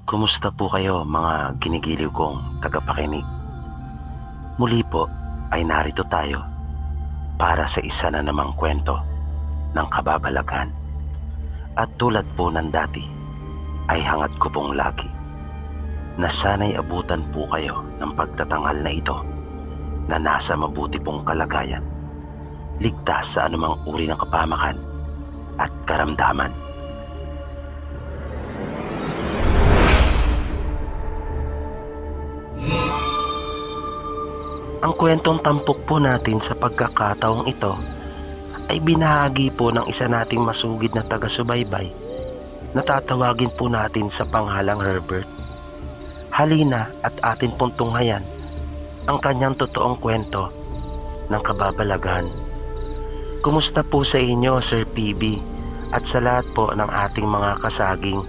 Kumusta po kayo mga ginigiliw kong tagapakinig? Muli po ay narito tayo para sa isa na namang kwento ng kababalagan. At tulad po ng dati ay hangad ko pong lagi na sana'y abutan po kayo ng pagtatanghal na ito na nasa mabuti pong kalagayan, ligtas sa anumang uri ng kapamakan at karamdaman. Ang kwentong tampok po natin sa pagkakataong ito ay binahagi po ng isa nating masugid na taga-subaybay na tatawagin po natin sa panghalang Herbert. Halina at atin pong tunghayan ang kanyang totoong kwento ng kababalagan. Kumusta po sa inyo, Sir PB, at sa lahat po ng ating mga kasaging?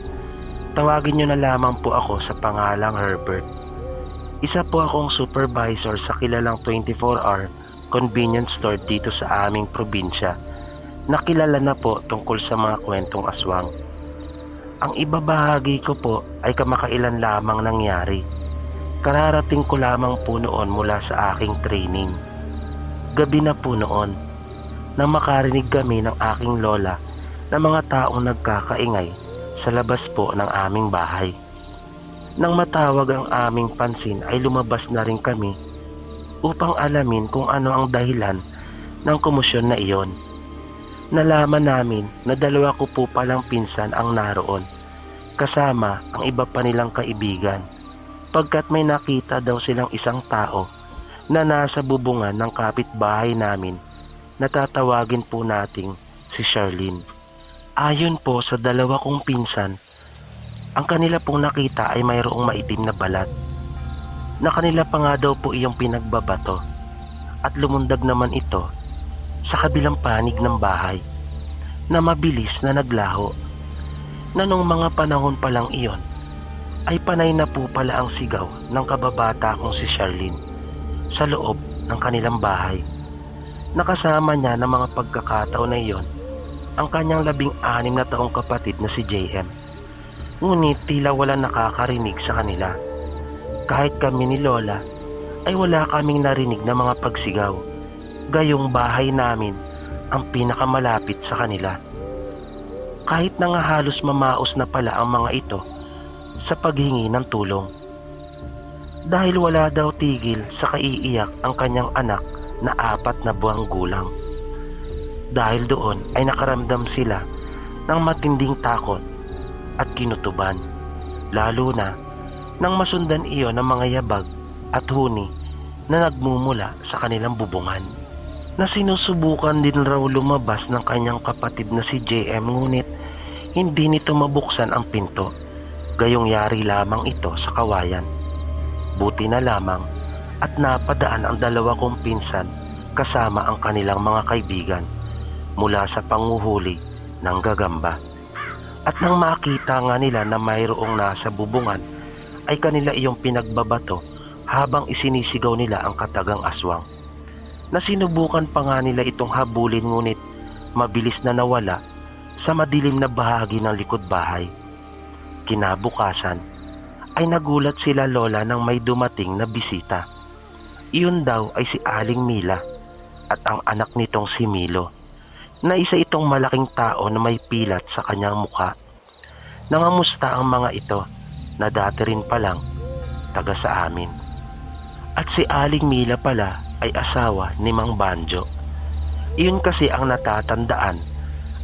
Tawagin nyo na lamang po ako sa pangalang Herbert. Isa po akong supervisor sa kilalang 24-hour convenience store dito sa aming probinsya na kilala na po tungkol sa mga kwentong aswang. Ang ibabahagi ko po ay kamakailan lamang nangyari. Kararating ko lamang po noon mula sa aking training. Gabi na po noon nang makarinig kami ng aking lola na mga taong nagkakaingay sa labas po ng aming bahay. Nang matawag ang aming pansin ay lumabas na rin kami upang alamin kung ano ang dahilan ng komosyon na iyon. Nalaman namin na dalawa ko po palang pinsan ang naroon kasama ang iba pa nilang kaibigan, pagkat may nakita daw silang isang tao na nasa bubungan ng kapitbahay namin na tatawagin po nating si Charlene. Ayon po sa dalawa kong pinsan, ang kanila pong nakita ay mayroong maitim na balat na kanila pa nga daw po iyong pinagbabato at lumundag naman ito sa kabilang panig ng bahay na mabilis na naglaho, na nung mga panahon pa lang iyon ay panay na po pala ang sigaw ng kababata kong si Charlene sa loob ng kanilang bahay. Nakasama niya ng mga pagkakataon na iyon ang kanyang 16 na taong kapatid na si JM. Ngunit tila wala nakakarinig sa kanila. Kahit kami ni Lola ay wala kaming narinig na mga pagsigaw, gayong bahay namin ang pinakamalapit sa kanila. Kahit na nga halos mamaos na pala ang mga ito sa paghingi ng tulong. Dahil wala daw tigil sa kaiiyak ang kanyang anak na 4 na buwang gulang. Dahil doon ay nakaramdam sila ng matinding takot at kinutuban, lalo na nang masundan iyon ng mga yabag at huni na nagmumula sa kanilang bubungan. Na sinusubukan din raw lumabas ng kanyang kapatid na si JM, ngunit hindi nito mabuksan ang pinto, gayong yari lamang ito sa kawayan. Buti na lamang at napadaan ang dalawa kong pinsan kasama ang kanilang mga kaibigan mula sa panguhuli ng gagamba. At nang makita nga nila na mayroong nasa bubungan ay kanila iyong pinagbabato habang isinisigaw nila ang katagang aswang. Na sinubukan pa nga nila itong habulin, ngunit mabilis na nawala sa madilim na bahagi ng likod bahay. Kinabukasan ay nagulat sila Lola nang may dumating na bisita. Iyon daw ay si Aling Mila at ang anak nitong si Milo, na isa itong malaking tao na may pilat sa kanyang mukha. Nangamusta ang mga ito na dati rin palang taga sa amin. At si Aling Mila pala ay asawa ni Mang Banjo. Iyon kasi ang natatandaan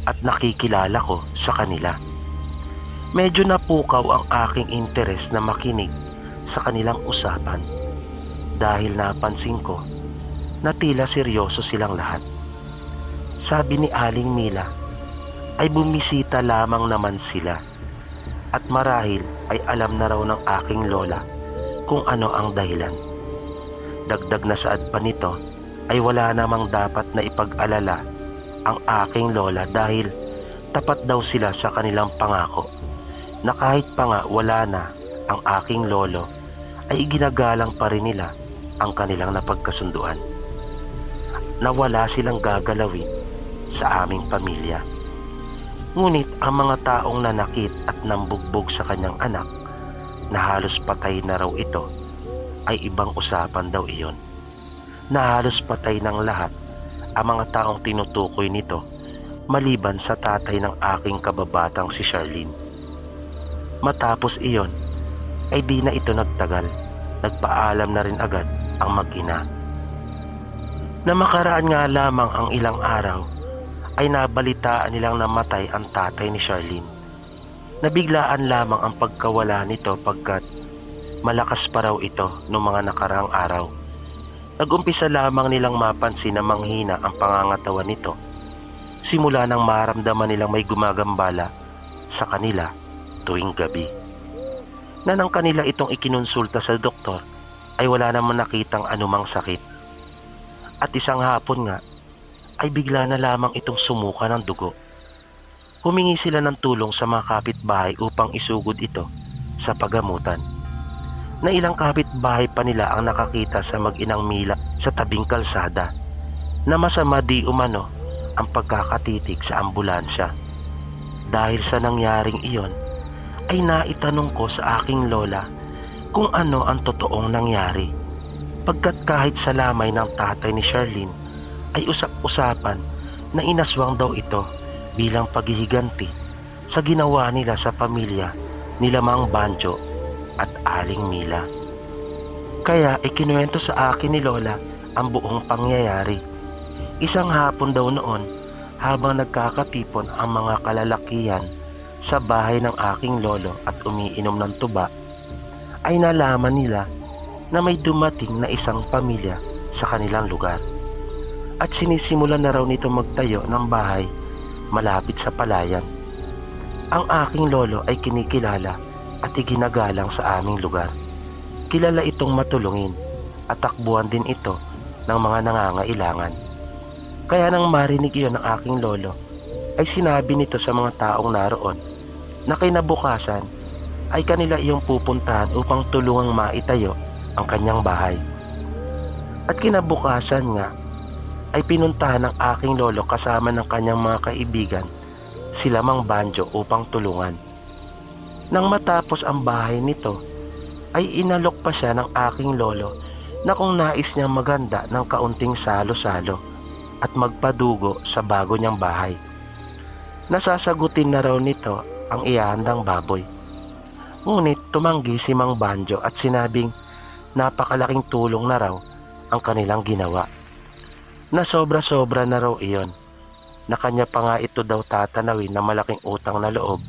at nakikilala ko sa kanila. Medyo napukaw ang aking interes na makinig sa kanilang usapan dahil napansin ko na tila seryoso silang lahat. Sabi ni Aling Mila ay bumisita lamang naman sila at marahil ay alam na raw ng aking lola kung ano ang dahilan. Dagdag na saad pa nito ay wala namang dapat na ipag-alala ang aking lola dahil tapat daw sila sa kanilang pangako na kahit pa nga wala na ang aking lolo ay iginagalang pa rin nila ang kanilang napagkasunduan na wala silang gagalawin sa aming pamilya. Ngunit ang mga taong nanakit at nambugbog sa kanyang anak na halos patay na raw ito ay ibang usapan daw iyon. Na halos patay ng lahat ang mga taong tinutukoy nito maliban sa tatay ng aking kababatang si Charlene. Matapos iyon ay di na ito nagtagal, nagpaalam na rin agad ang mag-ina. Na makaraan nga lamang ang ilang araw ay nabalitaan nilang namatay ang tatay ni Charlene. Nabiglaan lamang ang pagkawala nito pagkat malakas pa raw ito noong mga nakaraang araw. Nag-umpisa lamang nilang mapansin na manghina ang pangangatawan nito. Simula nang maramdaman nilang may gumagambala sa kanila tuwing gabi. Na nang kanila itong ikinonsulta sa doktor ay wala namang nakitang anumang sakit. At isang hapon nga ay bigla na lamang itong sumuka ng dugo. Humingi sila ng tulong sa mga kapitbahay upang isugod ito sa pagamutan. Na ilang kapitbahay pa nila ang nakakita sa mag-inang Mila sa tabing kalsada na masama di umano ang pagkakatitig sa ambulansya. Dahil sa nangyaring iyon ay naitanong ko sa aking lola kung ano ang totoong nangyari, pagkat kahit sa lamay ng tatay ni Charlene ay usap-usapan na inaswang daw ito bilang paghihiganti sa ginawa nila sa pamilya nila Mang Banjo at Aling Mila. Kaya ikinuwento sa akin ni Lola ang buong pangyayari. Isang hapon daw noon habang nagkakatipon ang mga kalalakihan sa bahay ng aking lolo at umiinom ng tuba, ay nalaman nila na may dumating na isang pamilya sa kanilang lugar. At sinisimulan na raw nito magtayo ng bahay malapit sa palayan. Ang aking lolo ay kinikilala at iginagalang sa aming lugar. Kilala itong matulungin at takbuhan din ito ng mga nangangailangan. Kaya nang marinig iyon ng aking lolo, ay sinabi nito sa mga taong naroon na kinabukasan ay kanila iyong pupuntahan upang tulungang maitayo ang kanyang bahay. At kinabukasan nga ay pinuntahan ng aking lolo kasama ng kanyang mga kaibigan sila Mang Banjo upang tulungan. Nang matapos ang bahay nito ay inalok pa siya ng aking lolo na kung nais niyang maganda ng kaunting salo-salo at magpadugo sa bago niyang bahay. Nasasagutin na raw nito ang ihahandang baboy. Ngunit tumanggi si Mang Banjo at sinabing napakalaking tulong na raw ang kanilang ginawa. Na sobra-sobra na raw iyon, na kanya pa nga ito daw tatanawin na malaking utang na loob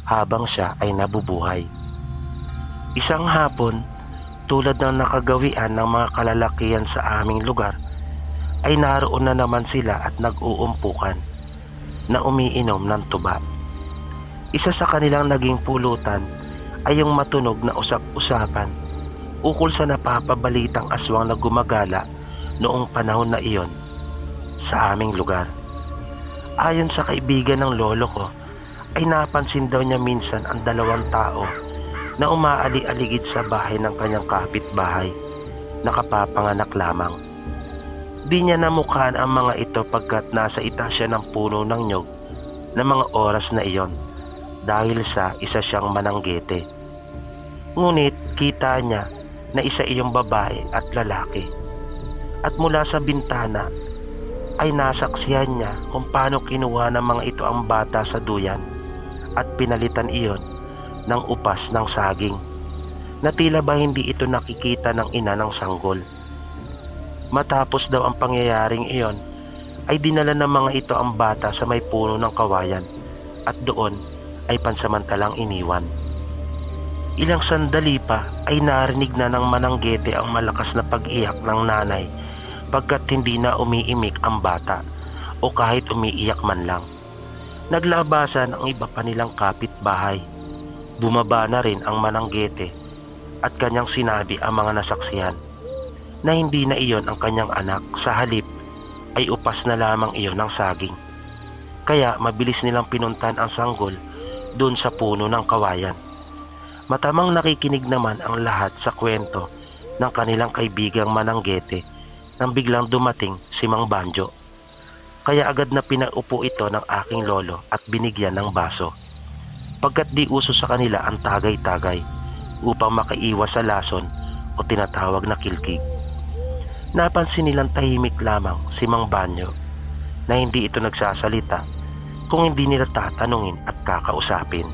habang siya ay nabubuhay. Isang hapon, tulad ng nakagawian ng mga kalalakihan sa aming lugar, ay naroon na naman sila at nag-uumpukan na umiinom ng tuba. Isa sa kanilang naging pulutan ay yung matunog na usap-usapan ukol sa napapabalitang aswang na gumagala noong panahon na iyon sa aming lugar. Ayon sa kaibigan ng lolo ko ay napansin daw niya minsan ang dalawang tao na umaali-aligid sa bahay ng kanyang kapitbahay na kapapanganak lamang. Di niya namukhaan ang mga ito pagkat nasa itasya ng puno ng nyog na mga oras na iyon dahil sa isa siyang mananggete. Ngunit kita niya na isa iyong babae at lalaki. At mula sa bintana ay nasaksihan niya kung paano kinuha ng mga ito ang bata sa duyan at pinalitan iyon ng upas ng saging na tila ba hindi ito nakikita ng ina ng sanggol. Matapos daw ang pangyayaring iyon ay dinala ng mga ito ang bata sa may puno ng kawayan at doon ay pansamantalang iniwan. Ilang sandali pa ay narinig na ng mananggete ang malakas na pag-iyak ng nanay pagkat hindi na umiimik ang bata o kahit umiiyak man lang. Naglabasan ang iba pa nilang kapitbahay. Bumaba na rin ang mananggete at kanyang sinabi ang mga nasaksihan na hindi na iyon ang kanyang anak, sa halip ay upas na lamang iyon ng saging. Kaya mabilis nilang pinuntan ang sanggol doon sa puno ng kawayan. Matamang nakikinig naman ang lahat sa kwento ng kanilang kaibigang mananggete nang biglang dumating si Mang Banjo. Kaya agad na pinaupo ito ng aking lolo at binigyan ng baso. Pagkat di uso sa kanila ang tagay-tagay, upang makaiwas sa lason o tinatawag na kilkig. Napansin nilang tahimik lamang si Mang Banyo na hindi ito nagsasalita kung hindi nila tatanungin at kakausapin.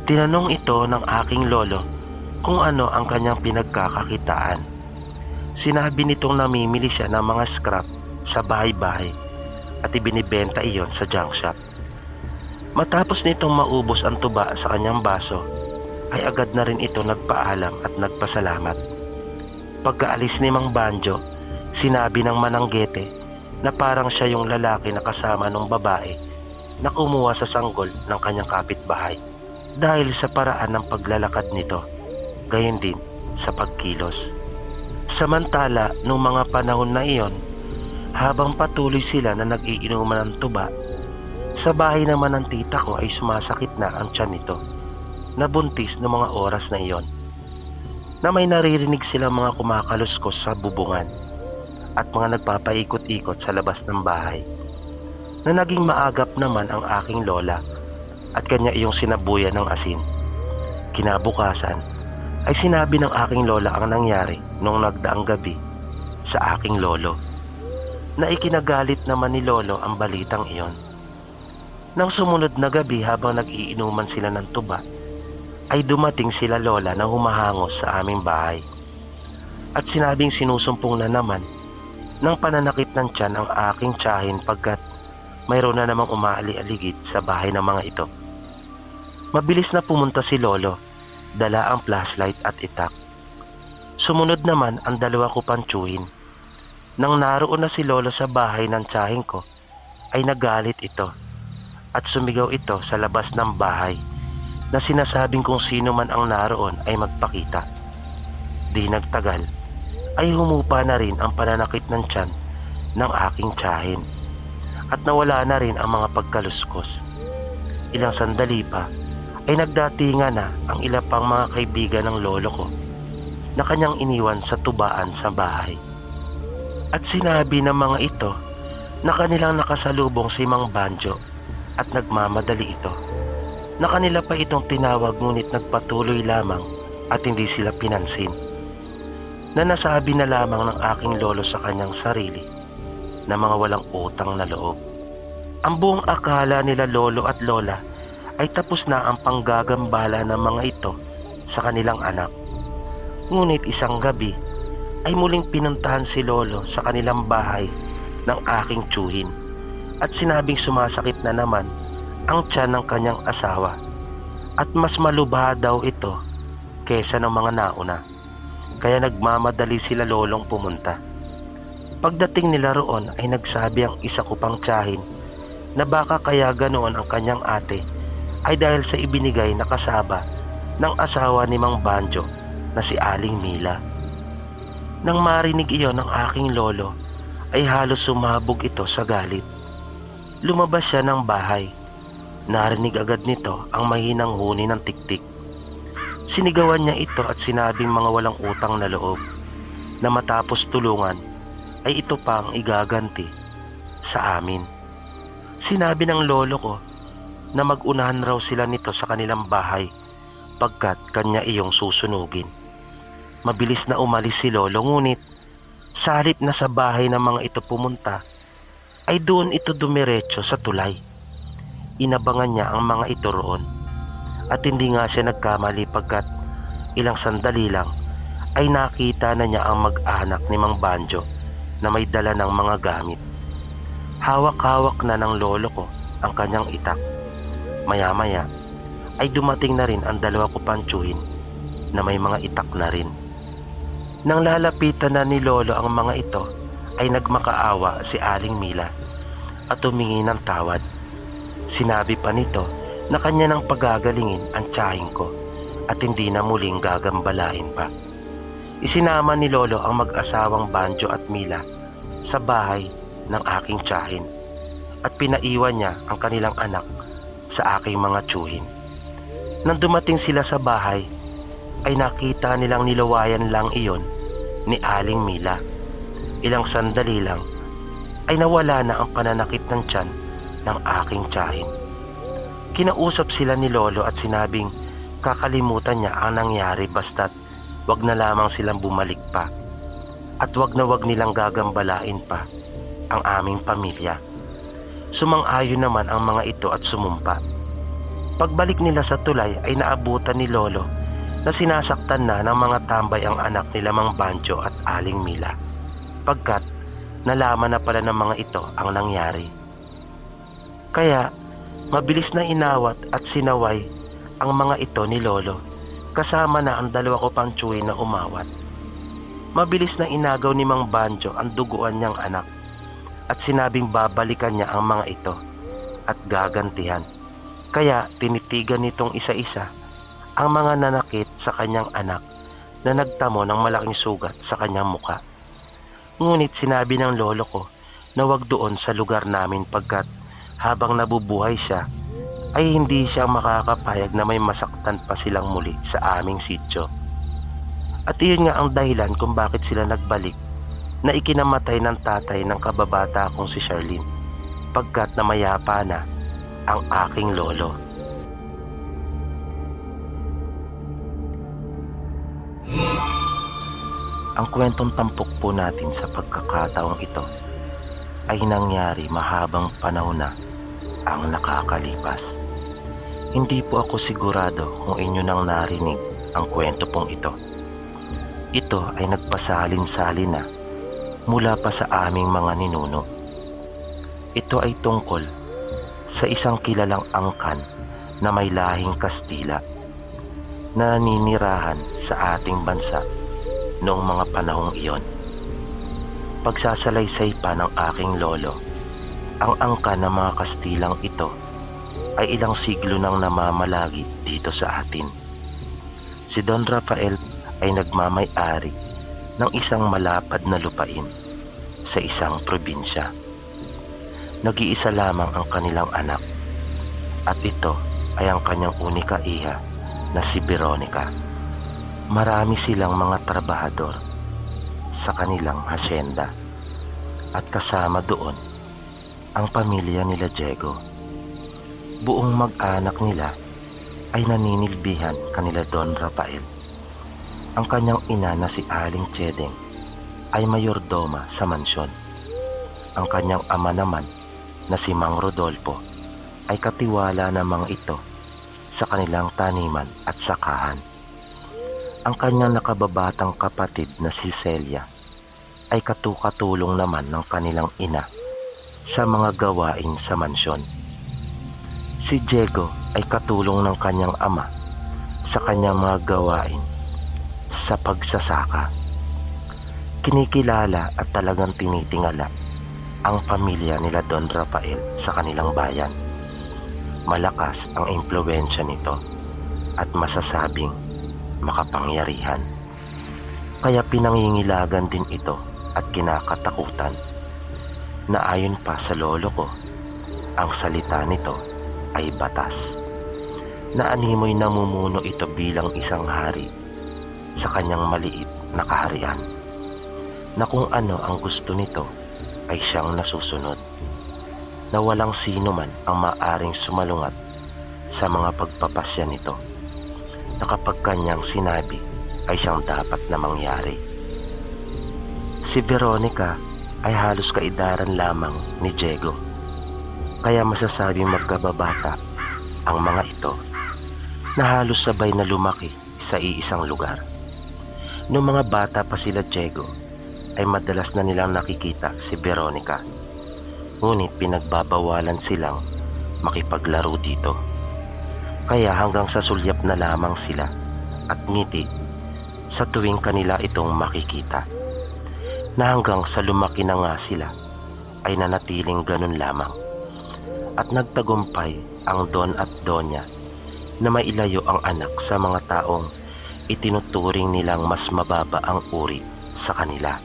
Tinanong ito ng aking lolo kung ano ang kanyang pinagkakakitaan. Sinabi nitong namimili siya ng mga scrap sa bahay-bahay at ibinibenta iyon sa junk shop. Matapos nitong maubos ang tuba sa kanyang baso, ay agad na rin ito nagpaalam at nagpasalamat. Pagkaalis ni Mang Banjo, sinabi ng mananggete na parang siya yung lalaki na kasama ng babae na kumuha sa sanggol ng kanyang kapitbahay dahil sa paraan ng paglalakad nito, gayon din sa pagkilos. Samantala, nung mga panahon na iyon, habang patuloy sila na nag-iinuman ng tuba, sa bahay naman ng tita ko ay sumasakit na ang tiyan nito, nabuntis ng mga oras na iyon, na may naririnig silang mga kumakaluskos sa bubungan at mga nagpapaikot-ikot sa labas ng bahay, na naging maagap naman ang aking lola at kanya iyong sinabuyan ng asin. Kinabukasan ay sinabi ng aking lola ang nangyari noong nagdaang gabi sa aking lolo, na ikinagalit naman ni lolo ang balitang iyon. Nang sumunod na gabi habang nag-iinuman sila ng tuba, ay dumating sila lola na humahangos sa aming bahay at sinabing sinusumpong na naman ng pananakit ng tiyan ang aking tiyahin pagkat mayroon na namang umaali-aligid sa bahay ng mga ito. Mabilis na pumunta si lolo, dala ang flashlight at itak. Sumunod naman ang dalawa ko pang tiyuhin. Nang naroon na si lolo sa bahay ng tiyahin ko, ay nagalit ito at sumigaw ito sa labas ng bahay na sinasabing kung sino man ang naroon ay magpakita. Di nagtagal ay humupa na rin ang pananakit ng tiyan ng aking tiyahin at nawala na rin ang mga pagkaluskos. Ilang sandali pa ay nagdatinga na ang ilang pang mga kaibigan ng lolo ko na kanyang iniwan sa tubaan sa bahay. At sinabi ng mga ito na kanilang nakasalubong si Mang Banjo at nagmamadali ito, na kanila pa itong tinawag ngunit nagpatuloy lamang at hindi sila pinansin, na nasabi na lamang ng aking lolo sa kanyang sarili na mga walang utang na loob. Ang buong akala nila lolo at lola ay tapos na ang panggagambala ng mga ito sa kanilang anak. Ngunit isang gabi ay muling pinuntahan si lolo sa kanilang bahay ng aking tiyuhin at sinabing sumasakit na naman ang tiyan ng kanyang asawa at mas malubha daw ito kesa ng mga nauna. Kaya nagmamadali sila lolong pumunta. Pagdating nila roon ay nagsabi ang isa ko pang tiyahin na baka kaya ganoon ang kanyang ate ay dahil sa ibinigay na kasaba ng asawa ni Mang Banjo na si Aling Mila. Nang marinig iyon ng aking lolo ay halos sumabog ito sa galit. Lumabas siya ng bahay. Narinig agad nito ang mahinang huni ng tiktik. Sinigawan niya ito at sinabing mga walang utang na loob, na matapos tulungan ay ito pa ang igaganti sa amin. Sinabi ng lolo ko na mag-unahan raw sila nito sa kanilang bahay pagkat kanya iyong susunugin. Mabilis na umalis si lolo ngunit sa halip na sa bahay ng mga ito pumunta ay doon ito dumiretso sa tulay. Inabangan niya ang mga ito roon at hindi nga siya nagkamali pagkat ilang sandali lang ay nakita na niya ang mag-anak ni Mang Banjo na may dala ng mga gamit. Hawak-hawak na ng lolo ko ang kanyang itak. Maya-maya ay dumating na rin ang dalawa ko pang tiyuhin na may mga itak na rin. Nang lalapitan na ni lolo ang mga ito ay nagmakaawa si Aling Mila at humingi ng tawad. Sinabi pa nito na kanya nang pagagalingin ang tiyahin ko at hindi na muling gagambalain pa. Isinama ni lolo ang mag-asawang Banjo at Mila sa bahay ng aking tiyahin at pinaiwan niya ang kanilang anak sa aking mga tiyuhin. Nang dumating sila sa bahay ay nakita nilang nilawayan lang iyon ni Aling Mila. Ilang sandali lang ay nawala na ang pananakit ng tiyan ng aking tiyahin. Kinausap sila ni lolo at sinabing Kakalimutan niya ang nangyari basta't wag na lamang silang bumalik pa at wag na wag nilang gagambalain pa ang aming pamilya. Sumang-ayon naman ang mga ito at sumumpa. Pagbalik nila sa tulay ay naabutan ni Lolo na sinasaktan na ng mga tambay ang anak nila Mang Banjo at Aling Mila, pagkat nalaman na pala ng mga ito ang nangyari. Kaya mabilis na inawat at sinaway ang mga ito ni Lolo, kasama na ang dalawa ko pang tsuhin na umawat. Mabilis na inagaw ni Mang Banjo ang duguan niyang anak at sinabing babalikan niya ang mga ito at gagantihan. Kaya tinitigan nitong isa-isa ang mga nanakit sa kanyang anak na nagtamo ng malaking sugat sa kanyang muka. Ngunit sinabi ng lolo ko na wag doon sa lugar namin pagkat habang nabubuhay siya ay hindi siya makakapayag na may masaktan pa silang muli sa aming sityo. At iyon nga ang dahilan kung bakit sila nagbalik na ikinamatay ng tatay ng kababata kong si Charlene, pagkat namayapa na ang aking lolo. Ang kwentong tampok po natin sa pagkakataong ito ay nangyari mahabang panahon na ang nakakalipas. Hindi po ako sigurado kung inyo nang narinig ang kwento pong ito. Ito ay nagpasalin-salin na mula pa sa aming mga ninuno. Ito ay tungkol sa isang kilalang angkan na may lahing Kastila na naninirahan sa ating bansa noong mga panahong iyon. Pagsasalaysay pa ng aking lolo, ang angkan ng mga Kastilang ito ay ilang siglo nang namamalagi dito sa atin. Si Don Rafael ay nagmamay-ari ng isang malapad na lupain sa isang probinsya. Nag-iisa lamang ang kanilang anak at ito ay ang kanyang unika iha na si Veronica. Marami silang mga trabahador sa kanilang hasyenda at kasama doon ang pamilya nila Diego. Buong mag-anak nila ay naninilbihan kanila Don Rafael. Ang kanyang ina na si Aling Chedeng ay mayordoma sa mansyon. Ang kanyang ama naman na si Mang Rodolfo ay katiwala ng mga ito sa kanilang taniman at sakahan. Ang kanyang nakababatang kapatid na si Celia ay katukatulong naman ng kanilang ina sa mga gawain sa mansyon. Si Diego ay katulong ng kanyang ama sa kanyang mga gawain sa pagsasaka. Kinikilala at talagang tinitingala ang pamilya nila Don Rafael sa kanilang bayan. Malakas ang impluwensya nito at masasabing makapangyarihan. Kaya pinangingilagan din ito at kinakatakutan na ayon pa sa lolo ko, ang salita nito ay batas. Na animoy namumuno ito bilang isang hari sa kanyang maliit na kaharian, na kung ano ang gusto nito ay siyang nasusunod, na walang sino man ang maaring sumalungat sa mga pagpapasya nito, na kapag kanyang sinabi ay siyang dapat na mangyari. Si Veronica ay halos kaidaran lamang ni Diego, kaya masasabing magkababata ang mga ito na halos sabay na lumaki sa iisang lugar. Noong mga bata pa sila Diego ay madalas na nilang nakikita si Veronica, ngunit pinagbabawalan silang makipaglaro dito. Kaya hanggang sa sulyap na lamang sila at ngiti sa tuwing kanila itong makikita, na hanggang sa lumaki na nga sila ay nanatiling ganun lamang. At nagtagumpay ang Don at Donya na mailayo ang anak sa mga taong itinuturing nilang mas mababa ang uri sa kanila,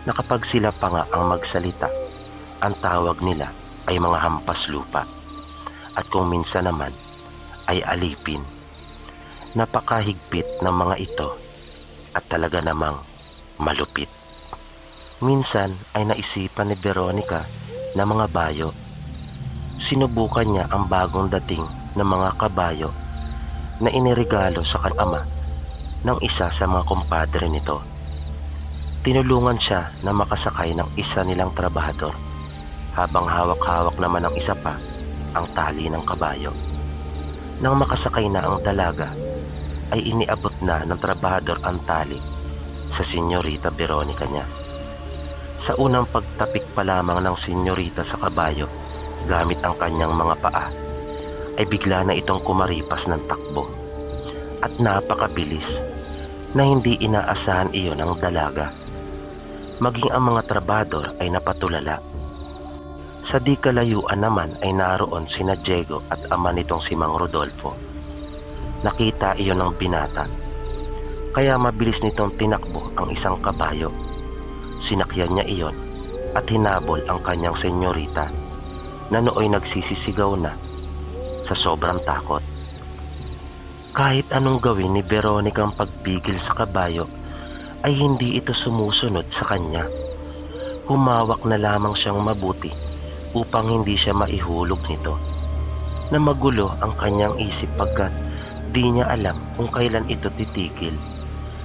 na kapag sila pa nga ang magsalita, ang tawag nila ay mga hampas lupa, at kung minsan naman ay alipin. Napakahigpit ng mga ito at talaga namang malupit. Minsan ay naisipan ni Veronica na mga bayo. Sinubukan niya ang bagong dating ng mga kabayo na iniregalo sa kanyang ama ng isa sa mga kumpadre nito. Tinulungan siya na makasakay ng isa nilang trabahador habang hawak-hawak naman ng isa pa ang tali ng kabayo. Nang makasakay na ang dalaga ay iniabot na ng trabahador ang tali sa Senyorita Veronica niya. Sa unang pagtapik pa lamang ng senyorita sa kabayo gamit ang kanyang mga paa ay bigla na itong kumaripas ng takbo at napakabilis na hindi inaasahan iyon ng dalaga. Maging ang mga trabador ay napatulala. Sa di kalayuan naman ay naroon sina Diego at ama nitong si Mang Rodolfo. Nakita iyon ng binata, kaya mabilis nitong tinakbo ang isang kabayo. Sinakyan niya iyon at hinabol ang kanyang senyorita na nooy nagsisisigaw na sa sobrang takot. Kahit anong gawin ni Veronica ang pagpigil sa kabayo ay hindi ito sumusunod sa kanya. Humawak na lamang siyang mabuti upang hindi siya maihulog nito. Na magulo ang kanyang isip pagkat di niya alam kung kailan ito titigil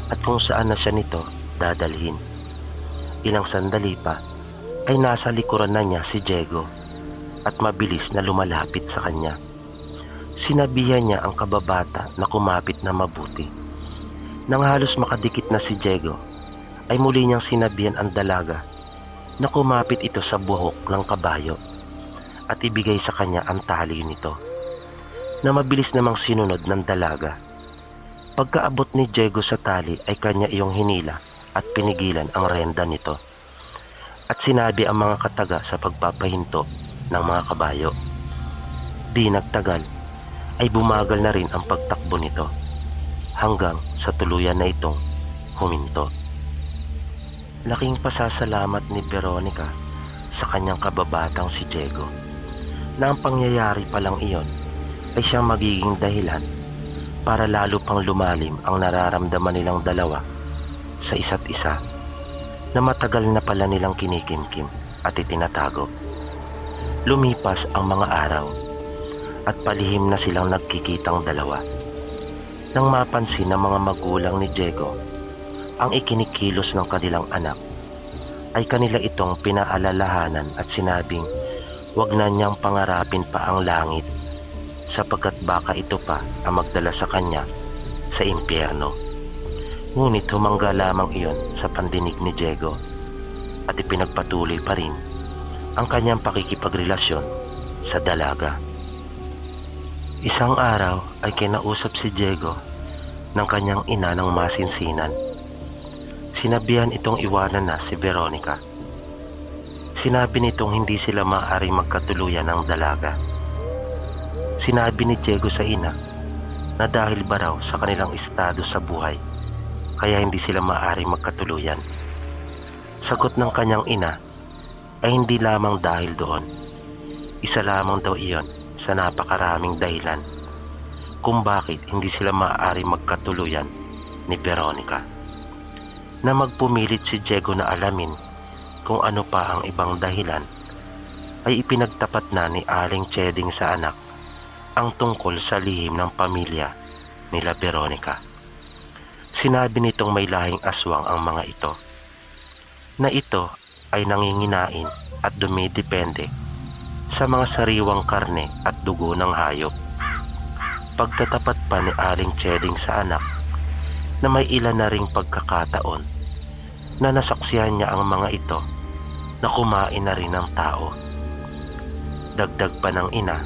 at kung saan na siya nito dadalhin. Ilang sandali pa ay nasa likuran na niya si Diego at mabilis na lumalapit sa kanya. Sinabihan niya ang kababata na kumapit na mabuti. Nang halos makadikit na si Diego ay muli niyang sinabihan ang dalaga na kumapit ito sa buhok ng kabayo at ibigay sa kanya ang tali nito, na mabilis namang sinunod ng dalaga. Pagkaabot ni Diego sa tali ay kanya iyong hinila at pinigilan ang renda nito at sinabi ang mga kataga sa pagpapahinto ng mga kabayo. Di nagtagal ay bumagal na rin ang pagtakbo nito hanggang sa tuluyan na itong huminto. Laking pasasalamat ni Veronica sa kanyang kababatang si Diego na ang pangyayari pa lang iyon ay siyang magiging dahilan para lalo pang lumalim ang nararamdaman nilang dalawa sa isa't isa na matagal na pala nilang kinikimkim at itinatago. Lumipas ang mga araw at palihim na silang nagkikitang dalawa. Nang mapansin ng mga magulang ni Diego ang ikinikilos ng kanilang anak, ay kanila itong pinaalalahanan at sinabing wag na niyang pangarapin pa ang langit sapagkat baka ito pa ang magdala sa kanya sa impyerno. Ngunit humangga lamang iyon sa pandinig ni Diego at ipinagpatuloy pa rin ang kanyang pakikipagrelasyon sa dalaga. Isang araw ay kinausap si Diego ng kanyang ina ng masinsinan. Sinabihan itong iwanan na si Veronica. Sinabi nitong hindi sila maaaring magkatuluyan ng dalaga. Sinabi ni Diego sa ina na dahil ba raw sa kanilang estado sa buhay kaya hindi sila maaaring magkatuluyan. Sagot ng kanyang ina ay hindi lamang dahil doon. Isa lamang daw iyon sa napakaraming dahilan kung bakit hindi sila maaari magkatuluyan ni Veronica. Na magpumilit si Diego na alamin kung ano pa ang ibang dahilan, ay ipinagtapat na ni Aling Cheding sa anak ang tungkol sa lihim ng pamilya nila Veronica. Sinabi nitong may lahing aswang ang mga ito, na ito ay nanginginain at dumidepende sa mga sariwang karne at dugo ng hayop. Pagtatapat pa ni Aling Cheding sa anak na may ilan na ring pagkakataon na nasaksihan niya ang mga ito na kumain na rin ng tao. Dagdag pa ng ina,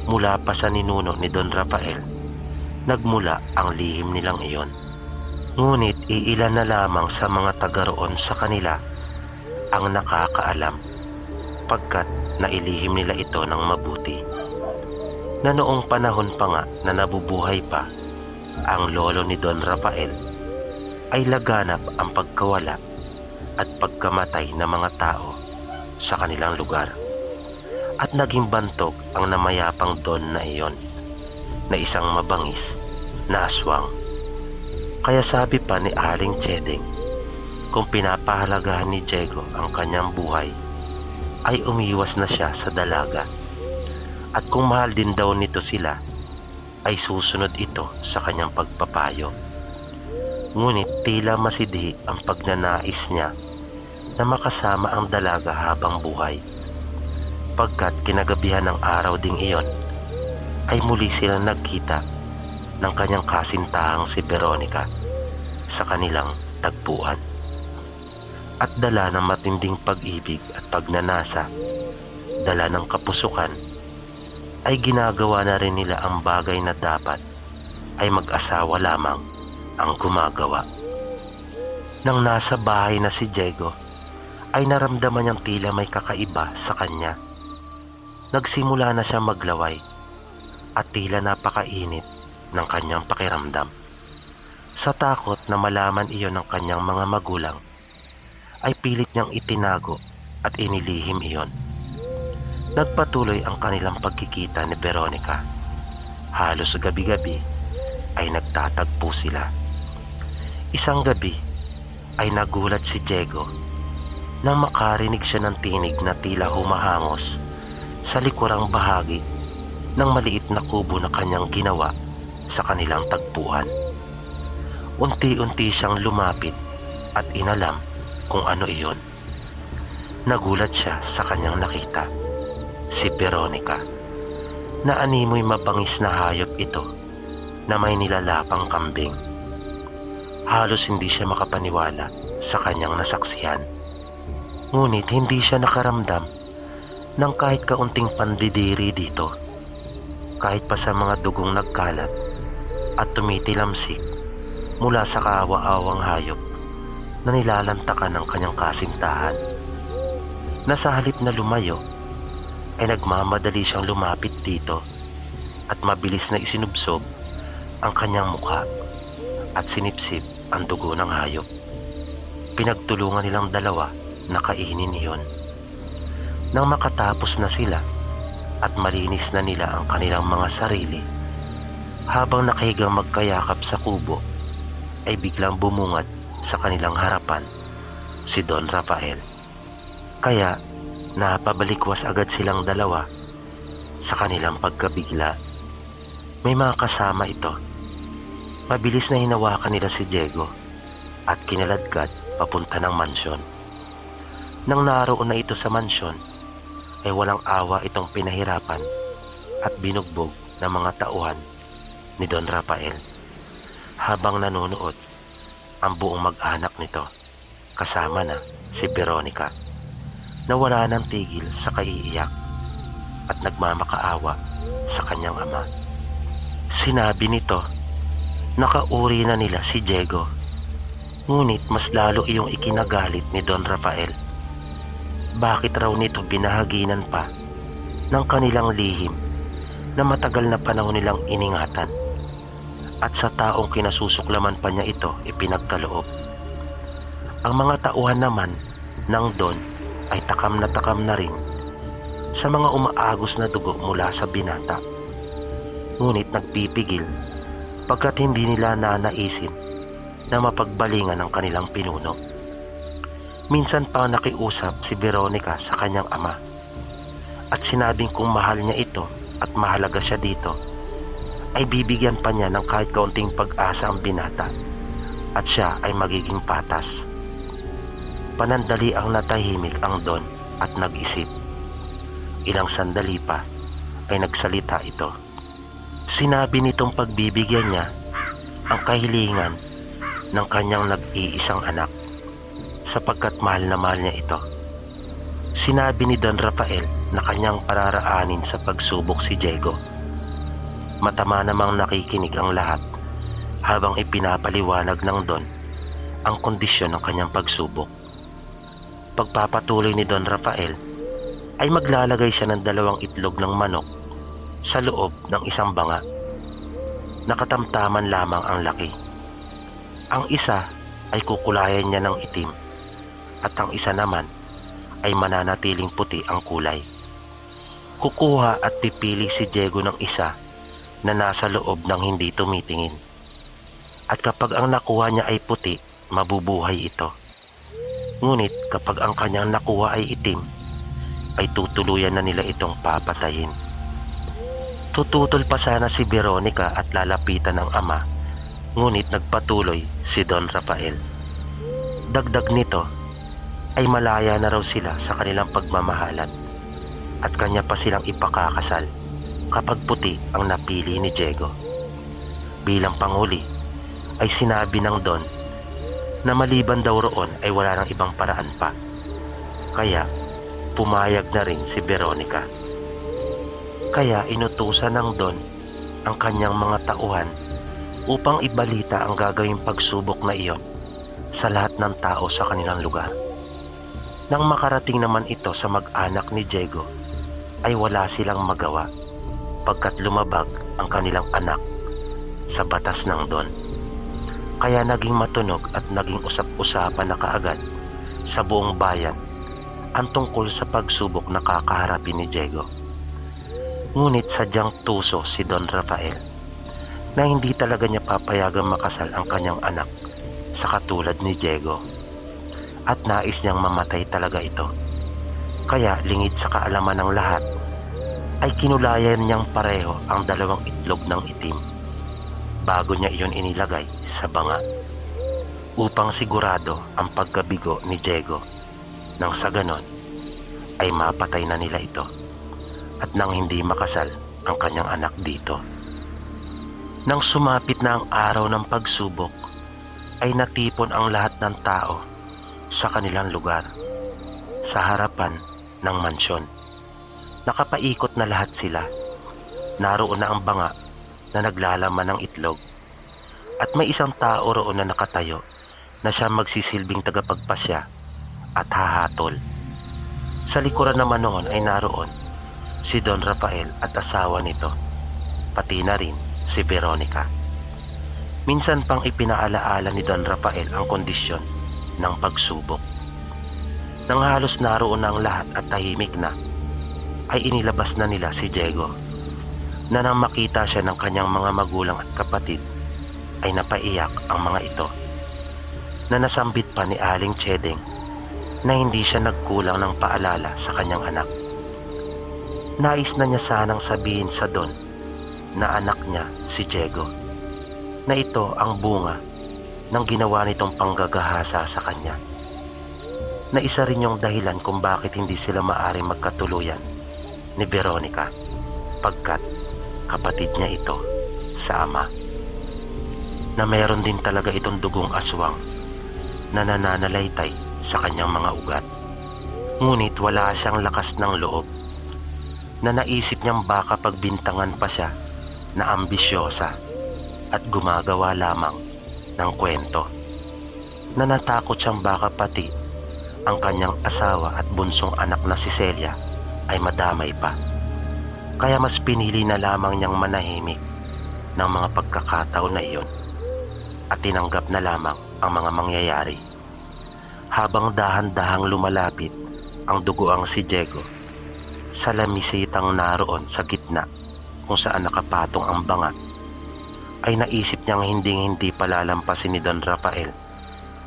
mula pa sa ninuno ni Don Rafael, nagmula ang lihim nilang iyon. Ngunit iilan na lamang sa mga taga roon sa kanila ang nakakaalam pagkat nailihim nila ito ng mabuti. Na noong panahon pa nga na nabubuhay pa ang lolo ni Don Rafael ay laganap ang pagkawala at pagkamatay ng mga tao sa kanilang lugar at naging bantog ang namayapang don na iyon na isang mabangis na aswang. Kaya sabi pa ni Aling Cheding, kung pinapahalagahan ni Diego ang kanyang buhay ay umiwas na siya sa dalaga at kung mahal din daw nito sila ay susunod ito sa kanyang pagpapayo. Ngunit tila masidhi ang pagnanais niya na makasama ang dalaga habang buhay. Pagkat kinagabihan ng araw ding iyon ay muli silang nagkita ng kanyang kasintahang si Veronica sa kanilang tagpuan. At dala ng matinding pag-ibig at pagnanasa, dala ng kapusukan, ay ginagawa na rin nila ang bagay na dapat ay mag-asawa lamang ang gumagawa. Nang nasa bahay na si Diego, ay naramdaman niyang tila may kakaiba sa kanya. Nagsimula na siya maglaway at tila napakainit ng kanyang pakiramdam. Sa takot na malaman iyon ng kanyang mga magulang, ay pilit niyang itinago at inilihim iyon. Nagpatuloy ang kanilang pagkikita ni Veronica. Halos gabi-gabi ay nagtatagpo sila. Isang gabi ay nagulat si Diego nang makarinig siya ng tinig na tila humahangos sa likurang bahagi ng maliit na kubo na kanyang ginawa sa kanilang tagpuan. Unti-unti siyang lumapit at inalam kung ano iyon. Nagulat siya sa kanyang nakita, si Veronica, na animoy mabangis na hayop ito na may nilalapang kambing. Halos hindi siya makapaniwala sa kanyang nasaksihan. Ngunit hindi siya nakaramdam ng kahit kaunting pandidiri dito, kahit pa sa mga dugong nagkalat at tumitilamsik mula sa kaawa-awang hayop na nilalantakan ng kanyang kasintahan. Na sa halip na lumayo, ay nagmamadali siyang lumapit dito at mabilis na isinubsob ang kanyang mukha at sinipsip ang dugo ng hayop. Pinagtulungan nilang dalawa na kainin iyon. Nang makatapos na sila at malinis na nila ang kanilang mga sarili, habang nakahigang magkayakap sa kubo, ay biglang bumungad sa kanilang harapan si Don Rafael. Kaya napabalikwas agad silang dalawa sa kanilang pagkabigla. May mga kasama ito. Mabilis na hinawakan nila si Diego at kinaladkad papunta ng mansyon. Nang naroon na ito sa mansyon, ay walang awa itong pinahirapan at binugbog ng mga tauhan ni Don Rafael habang nanonood ang buong mag-anak nito, kasama na si Veronica, na wala ng tigil sa kaiiyak at nagmamakaawa sa kanyang ama. Sinabi nito, nakauri na nila si Diego, ngunit mas lalo iyong ikinagalit ni Don Rafael. Bakit raw nito binahaginan pa ng kanilang lihim na matagal na panahon nilang iningatan, at sa taong kinasusuklaman pa niya ito ipinagkaloob. Ang mga tauhan naman ng Don ay takam na rin sa mga umaagos na dugo mula sa binata. Ngunit nagpipigil pagkat hindi nila nanaisin na mapagbalingan ang kanilang pinuno. Minsan pa nakiusap si Veronica sa kanyang ama at sinabing kung mahal niya ito at mahalaga siya dito, ay bibigyan pa niya ng kahit kaunting pag-asa ang binata at siya ay magiging patas. Panandali ang natahimik ang Don at nag-isip. Ilang sandali pa ay nagsalita ito. Sinabi nitong pagbibigyan niya ang kahilingan ng kanyang nag-iisang anak sapagkat mahal na mahal niya ito. Sinabi ni Don Rafael na kanyang pararaanin sa pagsubok si Diego. Matama namang nakikinig ang lahat habang ipinapaliwanag ng Don ang kondisyon ng kanyang pagsubok. Pagpapatuloy ni Don Rafael ay maglalagay siya ng 2 itlog ng manok sa loob ng isang banga. Nakatamtaman lamang ang laki. Ang isa ay kukulayan niya ng itim at ang isa naman ay mananatiling puti ang kulay. Kukuha at pipili si Diego ng isa na nasa loob ng hindi tumitingin. At kapag ang nakuha niya ay puti, mabubuhay ito. Ngunit kapag ang kanyang nakuha ay itim, ay tutuluyan na nila itong papatayin. Tututol pa sana si Veronica at lalapitan ng ama, ngunit nagpatuloy si Don Rafael. Dagdag nito ay malaya na raw sila sa kanilang pagmamahalan at kanya pa silang ipakakasal kapag puti ang napili ni Diego. Bilang panghuli ay sinabi ng Don na maliban daw roon ay wala nang ibang paraan pa, kaya pumayag na rin si Veronica. Kaya inutusan ng Don ang kanyang mga tauhan upang ibalita ang gagawing pagsubok na iyon sa lahat ng tao sa kanilang lugar. Nang makarating naman ito sa mag-anak ni Diego ay wala silang magawa pagkat lumabag ang kanilang anak sa batas ng Don. Kaya naging matunog at naging usap-usapan na kaagad sa buong bayan ang tungkol sa pagsubok na kakaharapin ni Diego. Ngunit sadyang tuso si Don Rafael na hindi talaga niya papayagang makasal ang kanyang anak sa katulad ni Diego at nais niyang mamatay talaga ito. Kaya lingid sa kaalaman ng lahat ay kinulayan niyang pareho ang dalawang itlog ng itim bago niya iyon inilagay sa banga upang sigurado ang pagkabigo ni Diego, nang sa ganon ay mapatay na nila ito at nang hindi makasal ang kanyang anak dito. Nang sumapit na ang araw ng pagsubok ay natipon ang lahat ng tao sa kanilang lugar sa harapan ng mansyon. Nakapaikot na lahat sila. Naroon na ang banga na naglalaman ng itlog at may isang tao roon na nakatayo na siya magsisilbing tagapagpasya at hahatol. Sa likuran naman noon ay naroon si Don Rafael at asawa nito, pati na rin si Veronica. Minsan pang ipinaalaala ni Don Rafael ang kondisyon ng pagsubok. Nang halos naroon na ang lahat at tahimik na, ay inilabas na nila si Diego, na nang makita siya ng kanyang mga magulang at kapatid ay napaiyak ang mga ito, na nasambit pa ni Aling Chedeng na hindi siya nagkulang ng paalala sa kanyang anak. Nais na niya sanang sabihin sa Don na anak niya si Diego, na ito ang bunga ng ginawa nitong panggagahasa sa kanya, na isa rin yung dahilan kung bakit hindi sila maaring magkatuluyan ni Veronica pagkat kapatid niya ito sa ama, na mayroon din talaga itong dugong aswang na nananalaytay sa kanyang mga ugat. Ngunit wala siyang lakas ng loob, na naisip niyang baka pagbintangan pa siya na ambisyosa at gumagawa lamang ng kwento, na natakot siyang baka pati ang kanyang asawa at bunsong anak na si Celia ay madamay pa. Kaya mas pinili na lamang niyang manahimik ng mga pagkakataon na iyon at tinanggap na lamang ang mga mangyayari habang dahan-dahang lumalapit ang dugoang si Diego sa lamisitang naroon sa gitna kung saan nakapatong ang banga. Ay naisip niyang hindi palalampasin ni Don Rafael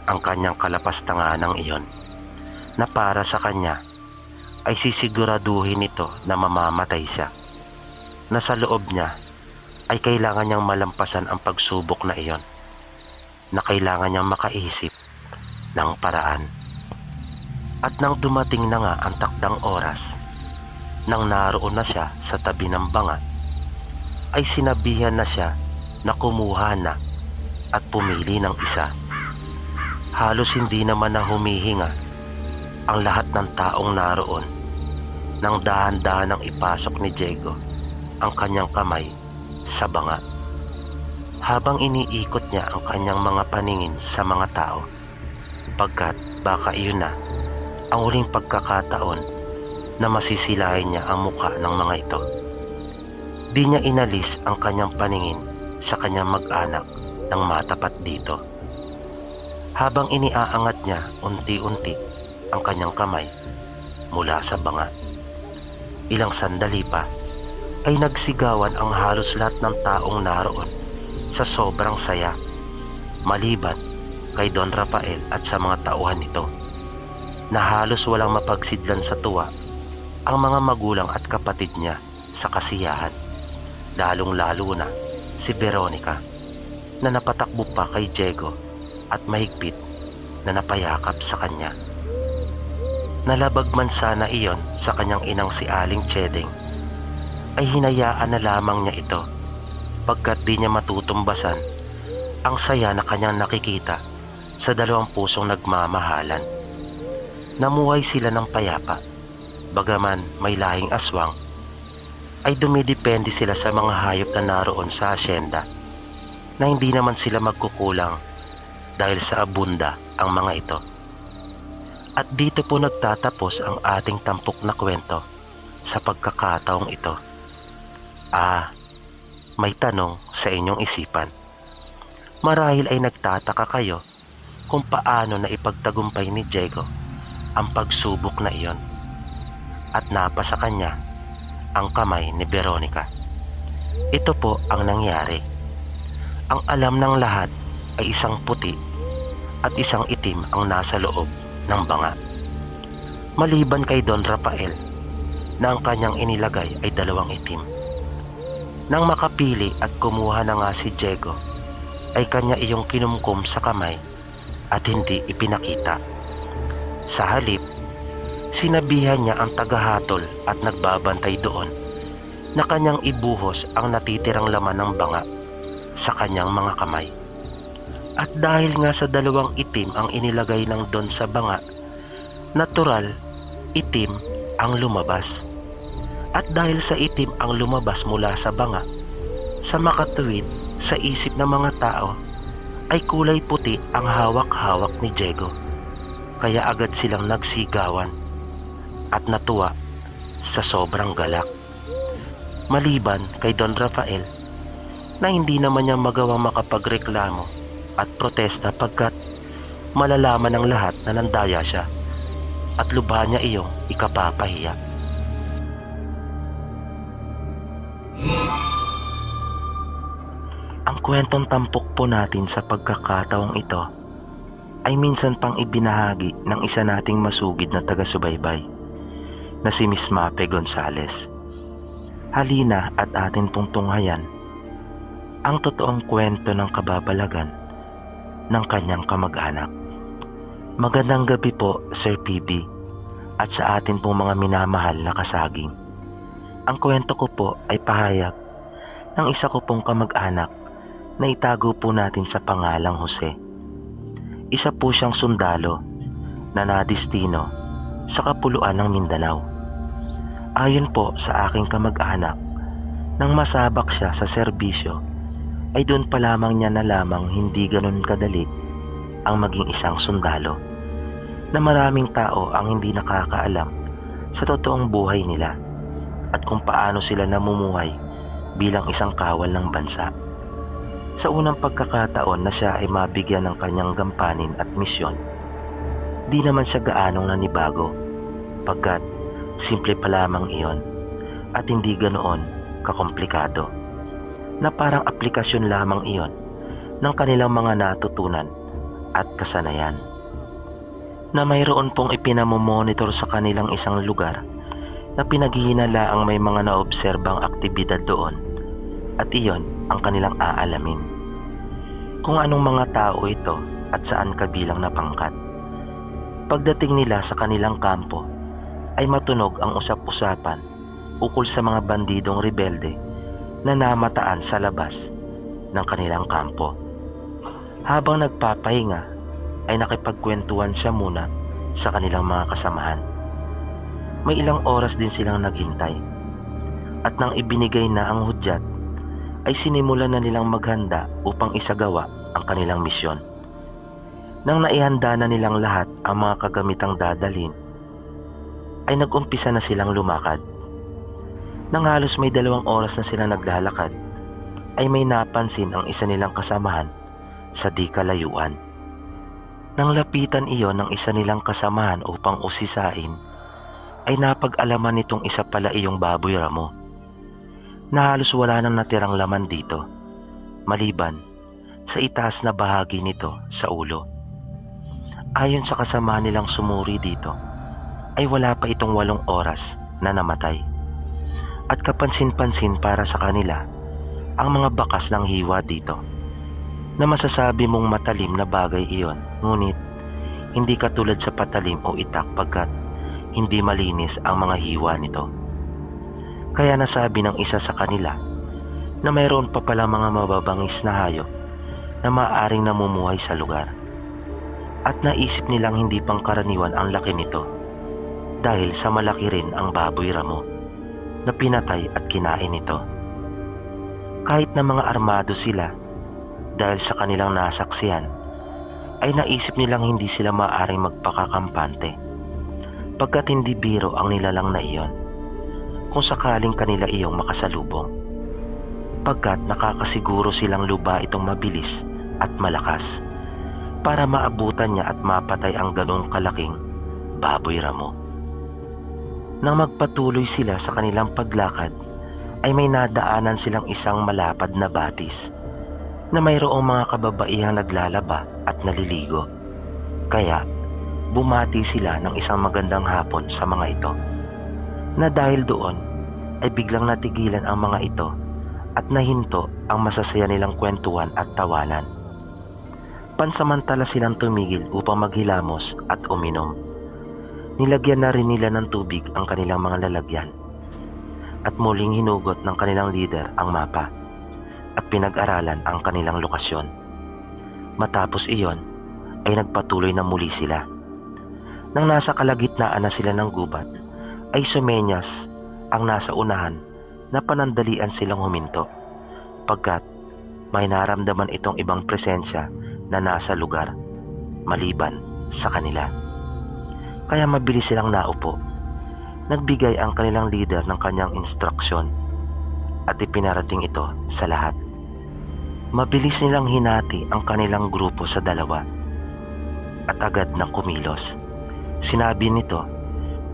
ang kanyang kalapastanganang iyon, na para sa kanya ay sisiguraduhin nito na mamamatay siya, na sa loob niya ay kailangan niyang malampasan ang pagsubok na iyon, na kailangan niyang makaisip ng paraan. At nang dumating na nga ang takdang oras, nang naroon na siya sa tabi ng banga, ay sinabihan na siya na kumuha na at pumili ng isa. Halos hindi naman na humihinga ang lahat ng taong naroon nang dahan-dahan ang ipasok ni Diego ang kanyang kamay sa banga, habang iniikot niya ang kanyang mga paningin sa mga tao, pagkat baka iyon na ang huling pagkakataon na masisilahin niya ang muka ng mga ito. Di niya inalis ang kanyang paningin sa kanyang mag-anak nang matapat dito, habang iniaangat niya unti-unti ang kanyang kamay mula sa banga. Ilang sandali pa ay nagsigawan ang halos lahat ng taong naroon sa sobrang saya, maliban kay Don Rafael at sa mga tauhan nito, na halos walang mapagsidlan sa tuwa ang mga magulang at kapatid niya sa kasiyahan, lalong-lalo na si Veronica na napatakbo pa kay Diego at mahigpit na napayakap sa kanya. Nalabag man sana iyon sa kanyang inang si Aling Chedeng, ay hinayaan na lamang niya ito pagkat di niya matutumbasan ang saya na kanyang nakikita sa dalawang pusong nagmamahalan. Namuhay sila ng payapa, bagaman may lahing aswang, ay dumidepende sila sa mga hayop na naroon sa asyenda na hindi naman sila magkukulang dahil sa abunda ang mga ito. At dito po nagtatapos ang ating tampok na kwento sa pagkakataong ito. May tanong sa inyong isipan. Marahil ay nagtataka kayo kung paano na ipagtagumpay ni Diego ang pagsubok na iyon at napasa kanya ang kamay ni Veronica. Ito po ang nangyari. Ang alam ng lahat ay isang puti at isang itim ang nasa loob ng banga. Maliban kay Don Rafael na ang kanyang inilagay ay dalawang itim. Nang makapili at kumuha na nga si Diego, ay kanya iyong kinumkum sa kamay at hindi ipinakita. Sa halip, sinabihan niya ang tagahatol at nagbabantay doon na kanyang ibuhos ang natitirang laman ng banga sa kanyang mga kamay. At dahil nga sa dalawang itim ang inilagay ng Don sa banga, natural, itim ang lumabas. At dahil sa itim ang lumabas mula sa banga, sa makatuwid sa isip ng mga tao ay kulay puti ang hawak-hawak ni Diego. Kaya agad silang nagsigawan at natuwa sa sobrang galak. Maliban kay Don Rafael na hindi naman niya magawang makapagreklamo at protesta pagkat malalaman ng lahat na nandaya siya at lubha niya iyong ikapapahiya. Ang kwentong tampok po natin sa pagkakataong ito ay minsan pang ibinahagi ng isa nating masugid na taga-subaybay na si Miss Mape Gonzales. Halina at atin pong tunghayan ang totoong kwento ng kababalagan ng kanyang kamag-anak. Magandang gabi po, Sir PB, at sa atin pong mga minamahal na kasaging. Ang kwento ko po ay pahayag ng isa ko pong kamag-anak na itago po natin sa pangalang Jose. Isa po siyang sundalo na nadistino sa kapuluan ng Mindanao. Ayon po sa aking kamag-anak, nang masabak siya sa serbisyo, ay doon pa lamang niya na lamang hindi ganun kadali ang maging isang sundalo, na maraming tao ang hindi nakakaalam sa totoong buhay nila at kung paano sila namumuhay bilang isang kawal ng bansa. Sa unang pagkakataon na siya ay mabigyan ng kanyang gampanin at misyon, di naman siya gaanong nanibago pagkat simple pa lamang iyon at hindi ganoon kakomplikado, na parang aplikasyon lamang iyon ng kanilang mga natutunan at kasanayan, na mayroon pong ipinamomonitor sa kanilang isang lugar na pinaghihinalaang may mga naobserbang aktibidad doon at iyon ang kanilang aalamin. Kung anong mga tao ito at saan kabilang na pangkat. Pagdating nila sa kanilang kampo ay matunog ang usap-usapan ukol sa mga bandidong rebelde na namataan sa labas ng kanilang kampo. Habang nagpapahinga ay nakipagkwentuhan siya muna sa kanilang mga kasamahan. May ilang oras din silang naghintay at nang ibinigay na ang hudyat ay sinimulan na nilang maghanda upang isagawa ang kanilang misyon. Nang naihanda na nilang lahat ang mga kagamitang dadalhin, ay nag-umpisa na silang lumakad. Nang halos may 2 oras na silang naglalakad, ay may napansin ang isa nilang kasamahan sa di kalayuan. Nang lapitan iyon ng isa nilang kasamahan upang usisain, ay napag-alaman nitong isa pala iyong baboy ramo, na halos wala nang natirang laman dito, maliban sa itaas na bahagi nito sa ulo. Ayon sa kasama nilang sumuri dito, ay wala pa itong 8 oras na namatay. At kapansin-pansin para sa kanila ang mga bakas ng hiwa dito na masasabi mong matalim na bagay iyon, ngunit hindi katulad sa patalim o itak pagkat hindi malinis ang mga hiwa nito. Kaya nasabi ng isa sa kanila na mayroon pa pala mga mababangis na hayop na maaaring namumuhay sa lugar. At naisip nilang hindi pangkaraniwan ang laki nito dahil sa malaki rin ang baboy ramo na pinatay at kinain nito. Kahit na mga armado sila dahil sa kanilang nasaksihan, ay naisip nilang hindi sila maaaring magpakakampante pagkat hindi biro ang nilalang na iyon kung sakaling kanila iyong makasalubong, pagkat nakakasiguro silang luba itong mabilis at malakas para maabutan niya at mapatay ang ganong kalaking baboy ramo. Nang magpatuloy sila sa kanilang paglakad, ay may nadaanan silang isang malapad na batis na mayroong mga kababaihang naglalaba at naliligo. Kaya bumati sila ng isang magandang hapon sa mga ito, na dahil doon ay biglang natigilan ang mga ito at nahinto ang masasaya nilang kwentuhan at tawanan. Pansamantala silang tumigil upang maghilamos at uminom. Nilagyan na rin nila ng tubig ang kanilang mga lalagyan at muling hinugot ng kanilang leader ang mapa at pinag-aralan ang kanilang lokasyon. Matapos iyon ay nagpatuloy na muli sila. Nang nasa kalagitnaan na sila ng gubat, ay sumenyas ang nasa unahan na panandalian silang huminto pagkat may naramdaman itong ibang presensya na nasa lugar maliban sa kanila. Kaya mabilis silang naupo. Nagbigay ang kanilang leader ng kanyang instruksyon at ipinarating ito sa lahat. Mabilis nilang hinati ang kanilang grupo sa dalawa at agad nang kumilos. Sinabi nito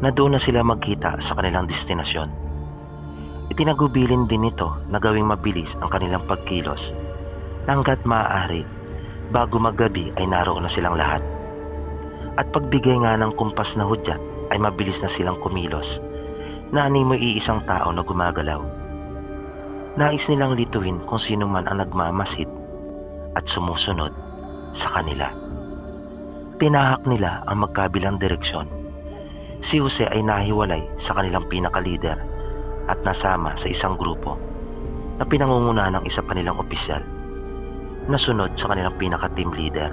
na doon na sila magkita sa kanilang destinasyon. Itinagubilin din nito na gawing mabilis ang kanilang pagkilos hanggat maaari bago maggabi ay naroon na silang lahat. At pagbigay nga ng kumpas na hudyat ay mabilis na silang kumilos na animoy iisang tao na gumagalaw. Nais nilang lituin kung sino man ang nagmamasid at sumusunod sa kanila. Tinahak nila ang magkabilang direksyon. Si Jose ay nahiwalay sa kanilang pinaka-leader at nasama sa isang grupo na pinangungunahan ng isa pa nilang opisyal na sunod sa kanilang pinaka-team leader.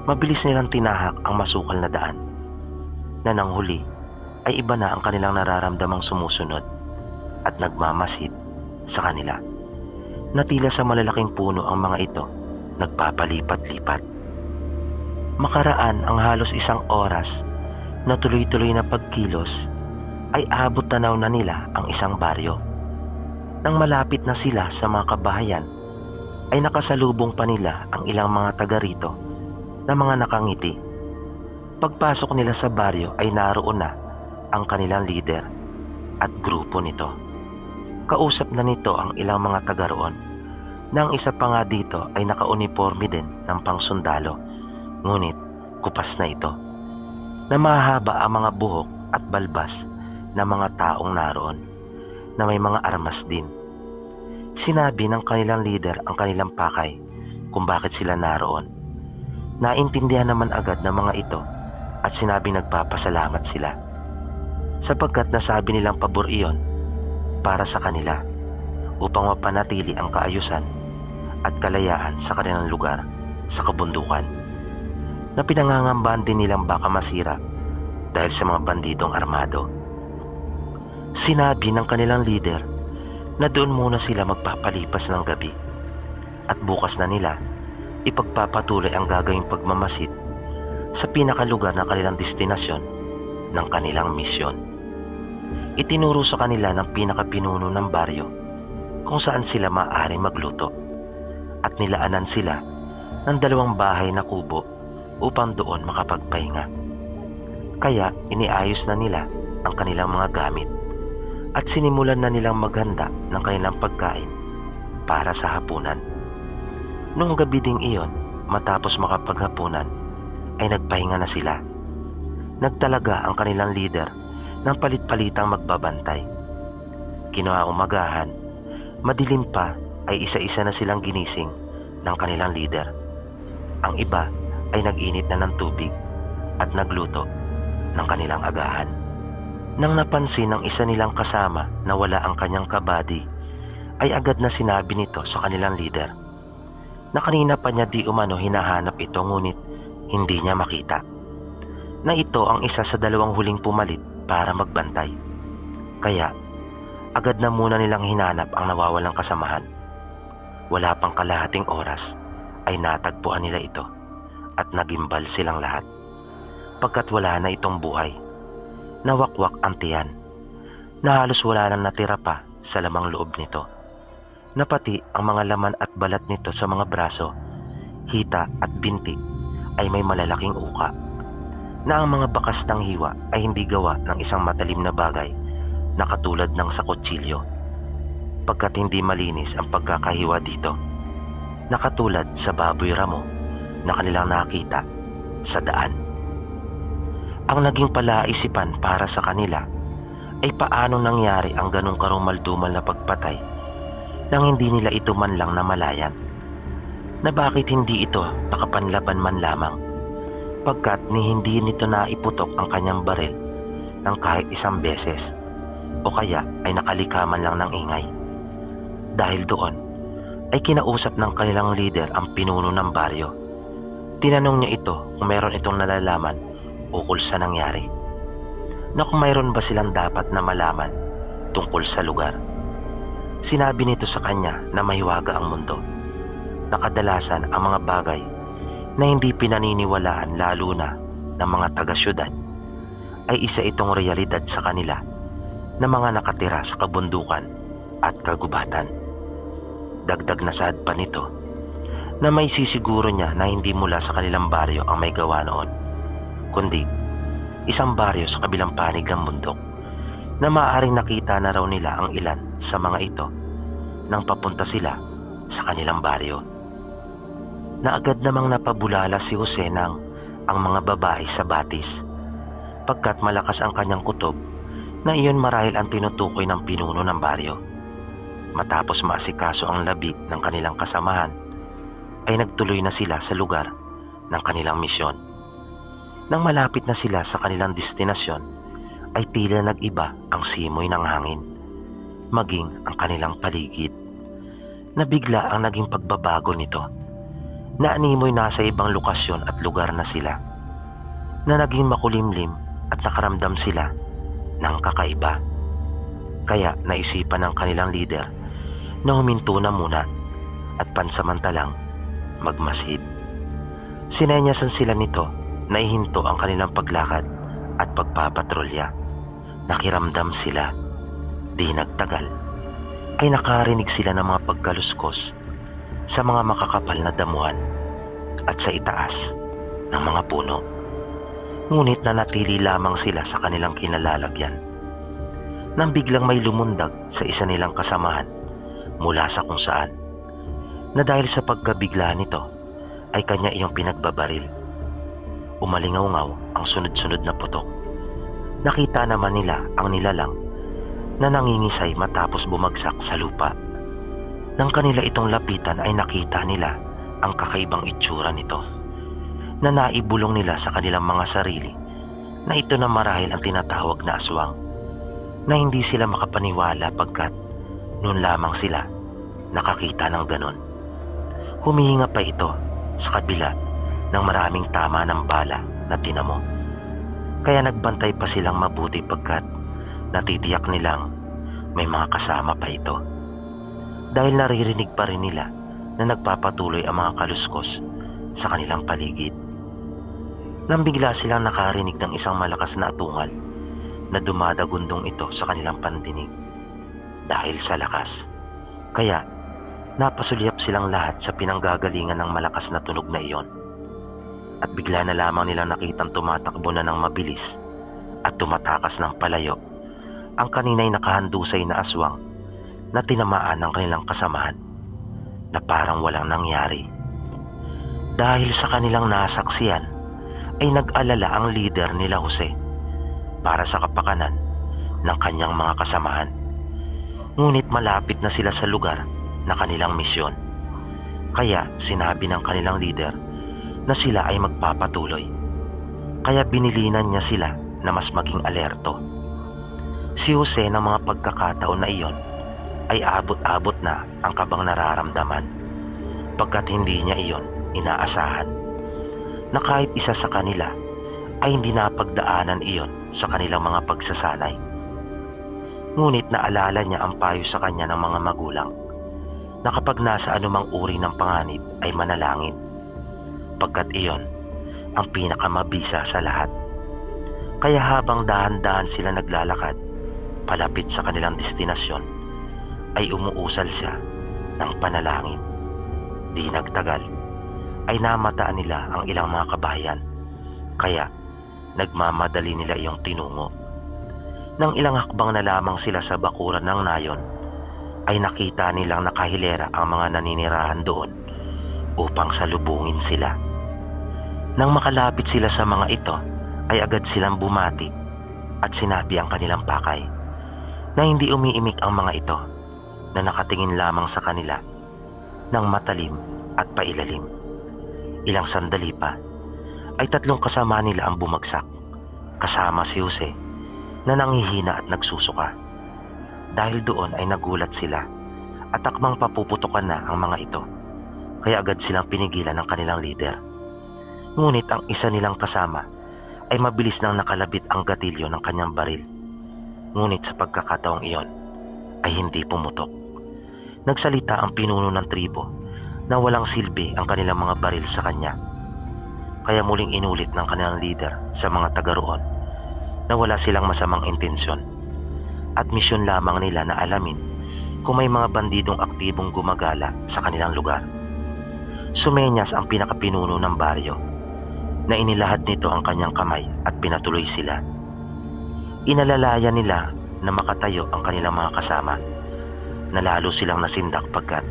Mabilis nilang tinahak ang masukal na daan na nang huli ay iba na ang kanilang nararamdamang sumusunod at nagmamasid sa kanila. Natila sa malalaking puno ang mga ito, nagpapalipat-lipat. Makaraan ang halos isang oras na tuloy-tuloy na pagkilos ay abot tanaw na nila ang isang baryo. Nang malapit na sila sa mga kabahayan ay nakasalubong pa nila ang ilang mga taga rito na mga nakangiti. Pagpasok nila sa baryo ay naroon na ang kanilang leader at grupo nito. Kausap na nito ang ilang mga taga roon na ang isa pa nga dito ay nakauniforme din ng pangsundalo, ngunit kupas na ito, na mahaba ang mga buhok at balbas na mga taong naroon na may mga armas din. Sinabi ng kanilang leader ang kanilang pakay kung bakit sila naroon. Naintindihan naman agad ng mga ito at sinabi nagpapasalamat sila sapagkat nasabi nilang pabor iyon para sa kanila upang mapanatili ang kaayusan at kalayaan sa kanilang lugar sa kabundukan na pinangangambahan din nilang baka masira dahil sa mga bandidong armado. Sinabi ng kanilang leader na doon muna sila magpapalipas ng gabi at bukas na nila ipagpapatuloy ang gagawing pagmamasid sa pinakalugar na kanilang destinasyon ng kanilang misyon. Itinuro sa kanila ng pinakapinuno ng baryo kung saan sila maaaring magluto at nilaanan sila ng 2 bahay na kubo upang doon makapagpahinga. Kaya iniayos na nila ang kanilang mga gamit at sinimulan na nilang maghanda ng kanilang pagkain para sa hapunan. Noong gabi ding iyon, matapos makapaghapunan, ay nagpahinga na sila. Nagtalaga ang kanilang leader ng palit-palitang magbabantay. Kinuha umagahan, Madilim pa ay isa-isa na silang ginising ng kanilang leader. Ang iba ay nag-init na ng tubig at nagluto ng kanilang agahan. Nang napansin ng isa nilang kasama na wala ang kanyang kabady, ay agad na sinabi nito sa kanilang leader na kanina pa niya di umano hinahanap ito ngunit hindi niya makita, na ito ang isa sa dalawang huling pumalit para magbantay. Kaya agad na muna nilang hinanap ang nawawalang kasamahan. Wala pang kalahating oras ay natagpuan nila ito at nagimbal silang lahat. Pagkat wala na itong buhay, nawakwak ang tiyan, na halos wala nang natira pa sa lamang loob nito, na pati ang mga laman at balat nito sa mga braso, hita at binti ay may malalaking uka, na ang mga bakas ng hiwa ay hindi gawa ng isang matalim na bagay na katulad ng sa kutsilyo, pagkat hindi malinis ang pagkakahiwa dito, na katulad sa baboy ramo na kanilang nakita sa daan. Ang naging palaisipan para sa kanila ay paano nangyari ang ganong karumaldumal na pagpatay nang hindi nila ito man lang namalayan, na bakit hindi ito nakapanlaban man lamang, pagkat hindi nito naiputok ang kanyang baril ng kahit isang beses o kaya ay nakalika man lang ng ingay. Dahil doon ay kinausap ng kanilang leader ang pinuno ng baryo. Tinanong niya ito kung meron itong nalalaman ukol sa nangyari, na kung mayroon ba silang dapat na malaman tungkol sa lugar. Sinabi nito sa kanya na mahiwaga ang mundo, na kadalasan ang mga bagay na hindi pinaniniwalaan lalo na ng mga taga-syudad ay isa itong realidad sa kanila na mga nakatira sa kabundukan at kagubatan. Dagdag na saad pa nito na may sisiguro niya na hindi mula sa kanilang baryo ang may gawa noon, kundi isang baryo sa kabilang panig ng bundok, na maaaring nakita na raw nila ang ilan sa mga ito nang papunta sila sa kanilang baryo. Na agad namang napabulala si Jose nang ang mga babae sa batis, pagkat malakas ang kanyang kutob, na iyon marahil ang tinutukoy ng pinuno ng baryo. Matapos maasikaso ang labi ng kanilang kasamahan, ay nagtuloy na sila sa lugar ng kanilang misyon. Nang malapit na sila sa kanilang destinasyon, ay tila nag-iba ang simoy ng hangin, maging ang kanilang paligid. Nabigla ang naging pagbabago nito, na animoy nasa ibang lokasyon at lugar na sila, na naging makulimlim at nakaramdam sila ng kakaiba. Kaya naisipan ng kanilang leader na huminto na muna at pansamantalang magmasid. Sinenyasan sila nito na ihinto ang kanilang paglakad at pagpapatrolya. Nakiramdam sila. Di nagtagal ay nakarinig sila ng mga pagkaluskos sa mga makakapal na damuhan at sa itaas ng mga puno. Ngunit nanatili lamang sila sa kanilang kinalalagyan, nang biglang may lumundag sa isa nilang kasamahan mula sa kung saan, na dahil sa pagkabigla nito ay kanya iyong pinagbabaril. Umalingaw-ngaw ang sunod-sunod na putok. Nakita naman nila ang nilalang na nangingisay matapos bumagsak sa lupa. Nang kanila itong lapitan ay nakita nila ang kakaibang itsura nito, na naibulong nila sa kanilang mga sarili na ito na marahil ang tinatawag na aswang, na hindi sila makapaniwala pagkat noon lamang sila nakakita ng ganon. Humihinga pa ito sa kabila ng maraming tama ng bala na tinamo. Kaya nagbantay pa silang mabuti pagkat natitiyak nilang may mga kasama pa ito. Dahil naririnig pa rin nila na nagpapatuloy ang mga kaluskos sa kanilang paligid. Nang bigla silang nakarinig ng isang malakas na atungal na dumadagundong ito sa kanilang pandinig. Dahil sa lakas, kaya napasulyap silang lahat sa pinanggagalingan ng malakas na tunog na iyon. At bigla na lamang nilang nakitang tumatakbo na ng mabilis at tumatakas ng palayo ang kanina'y nakahandusay na aswang na tinamaan ng kanilang kasamahan, na parang walang nangyari. Dahil sa kanilang nasaksiyan ay nag-alala ang leader nila Jose para sa kapakanan ng kanyang mga kasamahan, Ngunit malapit na sila sa lugar na kanilang misyon. Kaya sinabi ng kanilang leader na sila ay magpapatuloy. Kaya binilinan niya sila na mas maging alerto. Si Jose ng mga pagkakataon na iyon ay abot-abot na ang kabang nararamdaman pagkat hindi niya iyon inaasahan na kahit isa sa kanila ay hindi napagdaanan iyon sa kanilang mga pagsasanay. Ngunit naalala niya ang payo sa kanya ng mga magulang na kapag nasa anumang uri ng panganib ay manalangin pagkat iyon ang pinakamabisa sa lahat. Kaya habang dahan-dahan sila naglalakad palapit sa kanilang destinasyon ay umuusal siya ng panalangin. Di nagtagal ay namataan nila ang ilang mga kabayan, kaya nagmamadali nila iyong tinungo. Nang ilang hakbang na lamang sila sa bakuran ng nayon ay nakita nilang nakahilera ang mga naninirahan doon upang salubungin sila. Nang makalapit sila sa mga ito ay agad silang bumati at sinabi ang kanilang pakay na hindi umiimik ang mga ito na nakatingin lamang sa kanila ng matalim at pailalim. Ilang sandali pa ay 3 kasama nila ang bumagsak kasama si Jose na nanghihina at nagsusuka. Dahil doon ay nagulat sila at akmang papuputukan na ang mga ito, kaya agad silang pinigilan ng kanilang leader. Ngunit ang isa nilang kasama ay mabilis nang nakalabit ang gatilyo ng kanyang baril. Ngunit sa pagkakataong iyon ay hindi pumutok. Nagsalita ang pinuno ng tribo na walang silbi ang kanilang mga baril sa kanya. Kaya muling inulit ng kanilang leader sa mga taga roon na wala silang masamang intensyon at misyon lamang nila na alamin kung may mga bandidong aktibong gumagala sa kanilang lugar. Sumenyas ang pinakapinuno ng baryo na inilahad nito ang kanyang kamay at pinatuloy sila. Inalalayan nila na makatayo ang kanilang mga kasama na lalo silang nasindak pagkat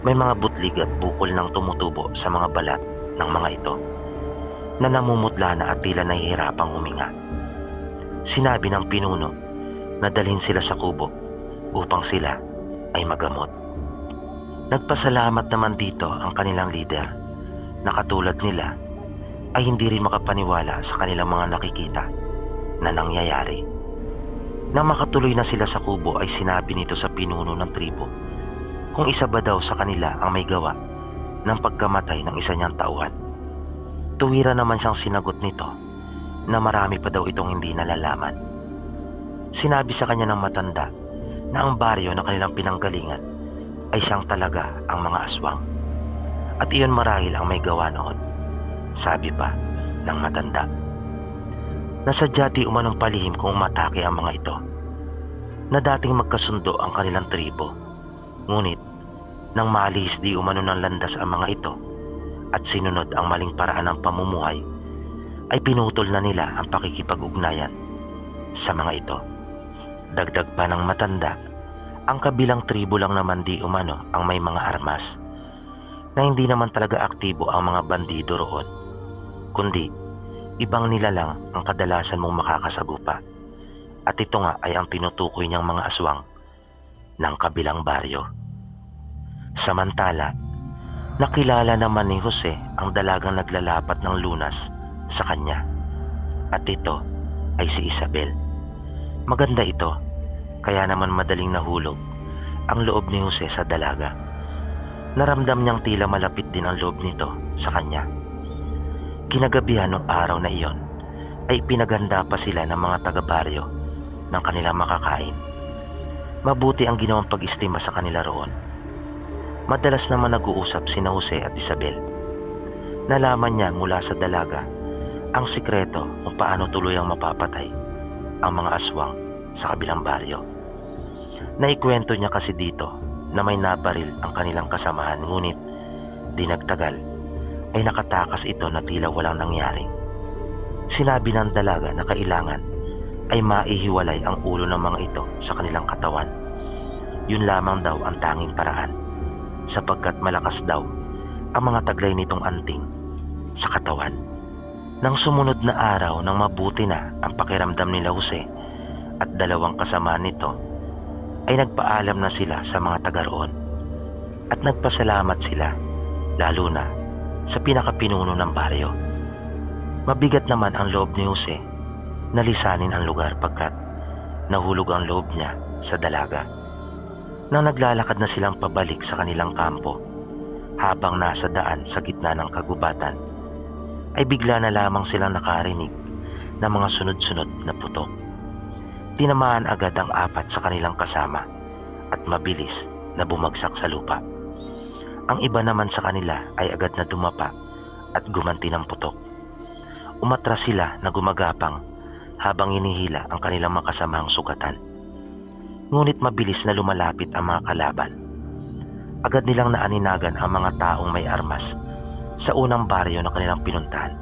may mga butlig at bukol ng tumutubo sa mga balat ng mga ito na namumutla na at tila nahihirapang huminga. Sinabi ng pinuno na dalhin sila sa kubo upang sila ay magamot. Nagpasalamat naman dito ang kanilang leader na katulad nila ay hindi rin makapaniwala sa kanilang mga nakikita na nangyayari. Nang makatuloy na sila sa kubo ay sinabi nito sa pinuno ng tribo kung isa ba daw sa kanila ang may gawa ng pagkamatay ng isa niyang tauhan. Tuwira naman siyang sinagot nito na marami pa daw itong hindi nalalaman. Sinabi sa kanya ng matanda na ang baryo na kanilang pinanggalingan ay siyang talaga ang mga aswang at iyon marahil ang may gawa noon. Sabi pa ng matanda. Nasadya di umanong palihim kung umatake ang mga ito na dating magkasundo ang kanilang tribo. Ngunit nang malihis di umano ng landas ang mga ito at sinunod ang maling paraan ng pamumuhay ay pinutol na nila ang pakikipag-ugnayan sa mga ito. Dagdag pa ng matanda, ang kabilang tribo lang naman di umano ang may mga armas na hindi naman talaga aktibo ang mga bandido roon, kundi ibang nilalang ang kadalasan mong makakasagupa at ito nga ay ang tinutukoy niyang mga aswang ng kabilang baryo. Samantala, nakilala naman ni Jose ang dalagang naglalapat ng lunas sa kanya at ito ay si Isabel. Maganda ito, kaya naman madaling nahulog ang loob ni Jose sa dalaga. Naramdam niyang tila malapit din ang loob nito sa kanya. Kinagabihan ng araw na iyon ay pinaganda pa sila ng mga taga-baryo ng kanilang makakain. Mabuti ang ginawang pag-istima sa kanila roon. Madalas naman nag-uusap sina Jose at Isabel. Nalaman niya mula sa dalaga ang sikreto kung paano tuluyang mapapatay ang mga aswang sa kabilang baryo. Naikwento niya kasi dito na may nabaril ang kanilang kasamahan, ngunit di nagtagal ay nakatakas ito na tila walang nangyari. Sinabi ng dalaga na kailangan ay maihiwalay ang ulo ng mga ito sa kanilang katawan. Yun lamang daw ang tanging paraan sapagkat malakas daw ang mga taglay nitong anting sa katawan. Nang sumunod na araw nang mabuti na ang pakiramdam nila Jose at dalawang kasama nito, ay nagpaalam na sila sa mga taga roon at nagpasalamat sila, lalo na sa pinakapinuno ng baryo. Mabigat naman ang loob ni Jose na lisanin ang lugar pagkat nahulog ang loob niya sa dalaga. Nang naglalakad na silang pabalik sa kanilang kampo, habang nasa daan sa gitna ng kagubatan, ay bigla na lamang silang nakarinig ng mga sunod-sunod na putok. Tinamaan agad ang 4 sa kanilang kasama at mabilis na bumagsak sa lupa. Ang iba naman sa kanila ay agad na dumapa at gumanti ng putok. Umatras sila na gumagapang habang inihila ang kanilang makasamang sugatan. Ngunit mabilis na lumalapit ang mga kalaban. Agad nilang naaninagan ang mga taong may armas sa unang baryo na kanilang pinuntahan.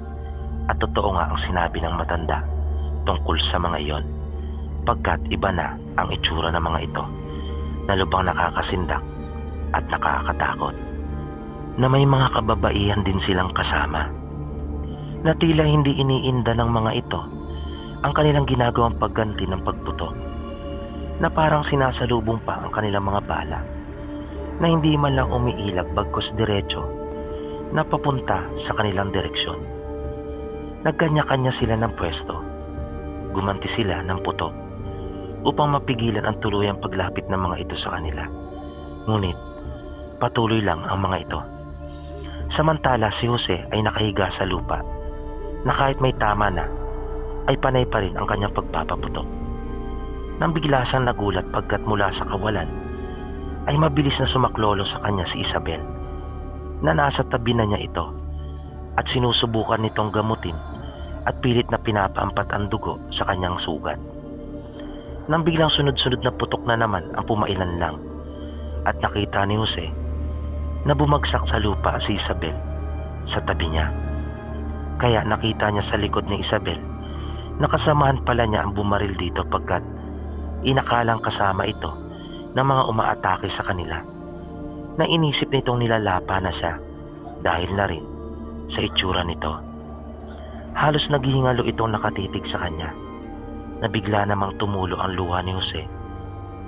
At totoo nga ang sinabi ng matanda tungkol sa mga iyon, pagkat iba na ang itsura ng mga ito na lubang nakakasindak at nakakatakot, na may mga kababaihan din silang kasama, na tila hindi iniinda ng mga ito ang kanilang ginagawang pagganti ng pagputok, na parang sinasalubong pa ang kanilang mga bala, na hindi man lang umiilag bagkus diretso na papunta sa kanilang direksyon. Nagkanya-kanya sila ng pwesto. Gumanti sila ng putok upang mapigilan ang tuluyang paglapit ng mga ito sa kanila. Ngunit patuloy lang ang mga ito. Samantala si Jose ay nakahiga sa lupa na kahit may tama na ay panay pa rin ang kanyang pagpapaputok. Nang bigla siyang nagulat pagkat mula sa kawalan ay mabilis na sumaklolo sa kanya si Isabel, na nasa tabi na niya ito at sinusubukan nitong gamutin at pilit na pinapaampat ang dugo sa kanyang sugat. Nang biglang sunod-sunod na putok na naman ang pumailan lang at nakita ni Jose na bumagsak sa lupa si Isabel sa tabi niya. Kaya nakita niya sa likod ni Isabel na kasamahan pala niya ang bumaril dito pagkat inakalang kasama ito ng mga umaatake sa kanila, na inisip nitong nilalapa na siya dahil na rin sa itsura nito. Halos naghihingalo itong nakatitig sa kanya, na bigla namang tumulo ang luha ni Jose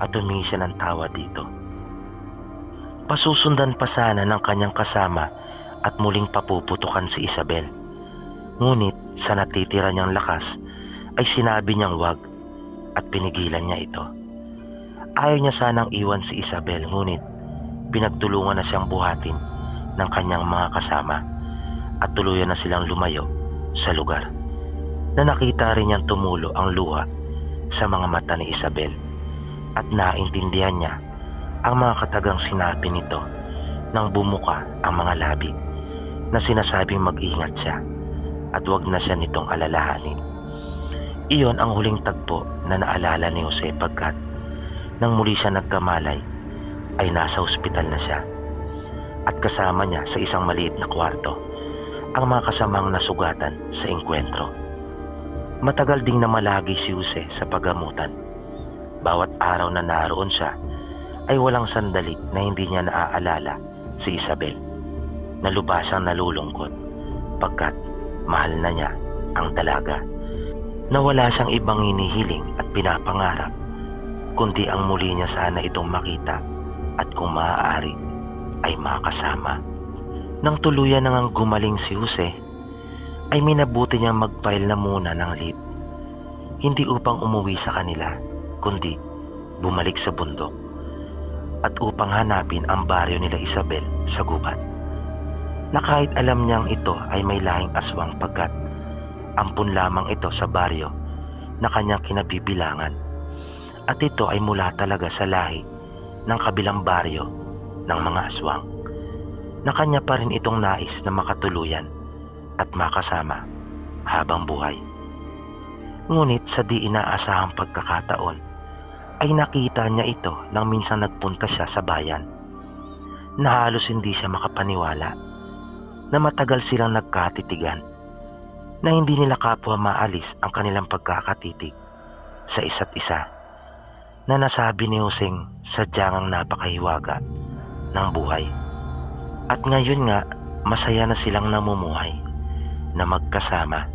at humingi siya ng tawa dito. Pasusundan pa sana ng kanyang kasama at muling papuputukan si Isabel. Ngunit sa natitira niyang lakas ay sinabi niyang wag at pinigilan niya ito. Ayaw niya sanang iwan si Isabel, ngunit pinagtulungan na siyang buhatin ng kanyang mga kasama at tuluyan na silang lumayo sa lugar, na nakita rin niyang tumulo ang luha sa mga mata ni Isabel at naintindihan niya ang mga katagang sinabi nito nang bumuka ang mga labi na sinasabing mag-ingat siya at wag na siya nitong alalahanin. Iyon ang huling tagpo na naalala ni Jose pagkat nang muli siya nagkamalay ay nasa ospital na siya at kasama niya sa isang maliit na kwarto ang mga kasamang nasugatan sa engkwentro. Matagal ding namalagi si Jose sa paggamutan. Bawat araw na naroon siya ay walang sandali na hindi niya naaalala si Isabel, na lubha siyang nalulungkot pagkat mahal na niya ang dalaga, na wala siyang ibang hinihiling at pinapangarap kundi ang muli niya sana itong makita at kung maaari ay makasama. Nang tuluyan nang gumaling si Jose ay minabuti niyang mag-file na muna ng leave, hindi upang umuwi sa kanila kundi bumalik sa bundok at upang hanapin ang baryo nila Isabel sa gubat, na kahit alam niyang ito ay may lahing aswang pagkat ampun lamang ito sa baryo na kanyang kinabibilangan, at ito ay mula talaga sa lahi ng kabilang baryo ng mga aswang, na kanya pa rin itong nais na makatuluyan at makasama habang buhay. Ngunit sa di inaasahang pagkakataon ay nakita niya ito nang minsan nagpunta siya sa bayan, na halos hindi siya makapaniwala na matagal silang nagkatitigan, na hindi nila kapwa maalis ang kanilang pagkakatitig sa isa't isa, na nasabi ni Joseng sadyang napakahiwaga ng buhay. At ngayon nga masaya na silang namumuhay na magkasama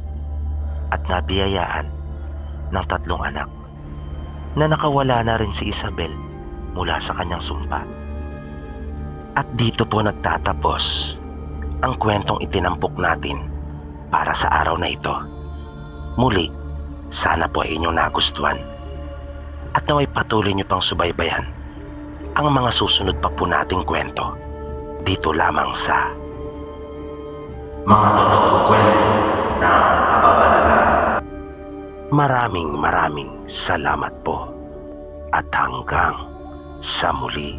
at nabiyayaan ng 3 anak, na nakawala na rin si Isabel mula sa kanyang sumpa. At dito po nagtatapos ang kwentong itinampok natin para sa araw na ito. Muli, sana po ay inyong nagustuhan at naway patuloy niyo pang subaybayan ang mga susunod pa po nating kwento dito lamang sa Mga Totoong Kwento ng Kababalagan. Maraming salamat po at hanggang sa muli.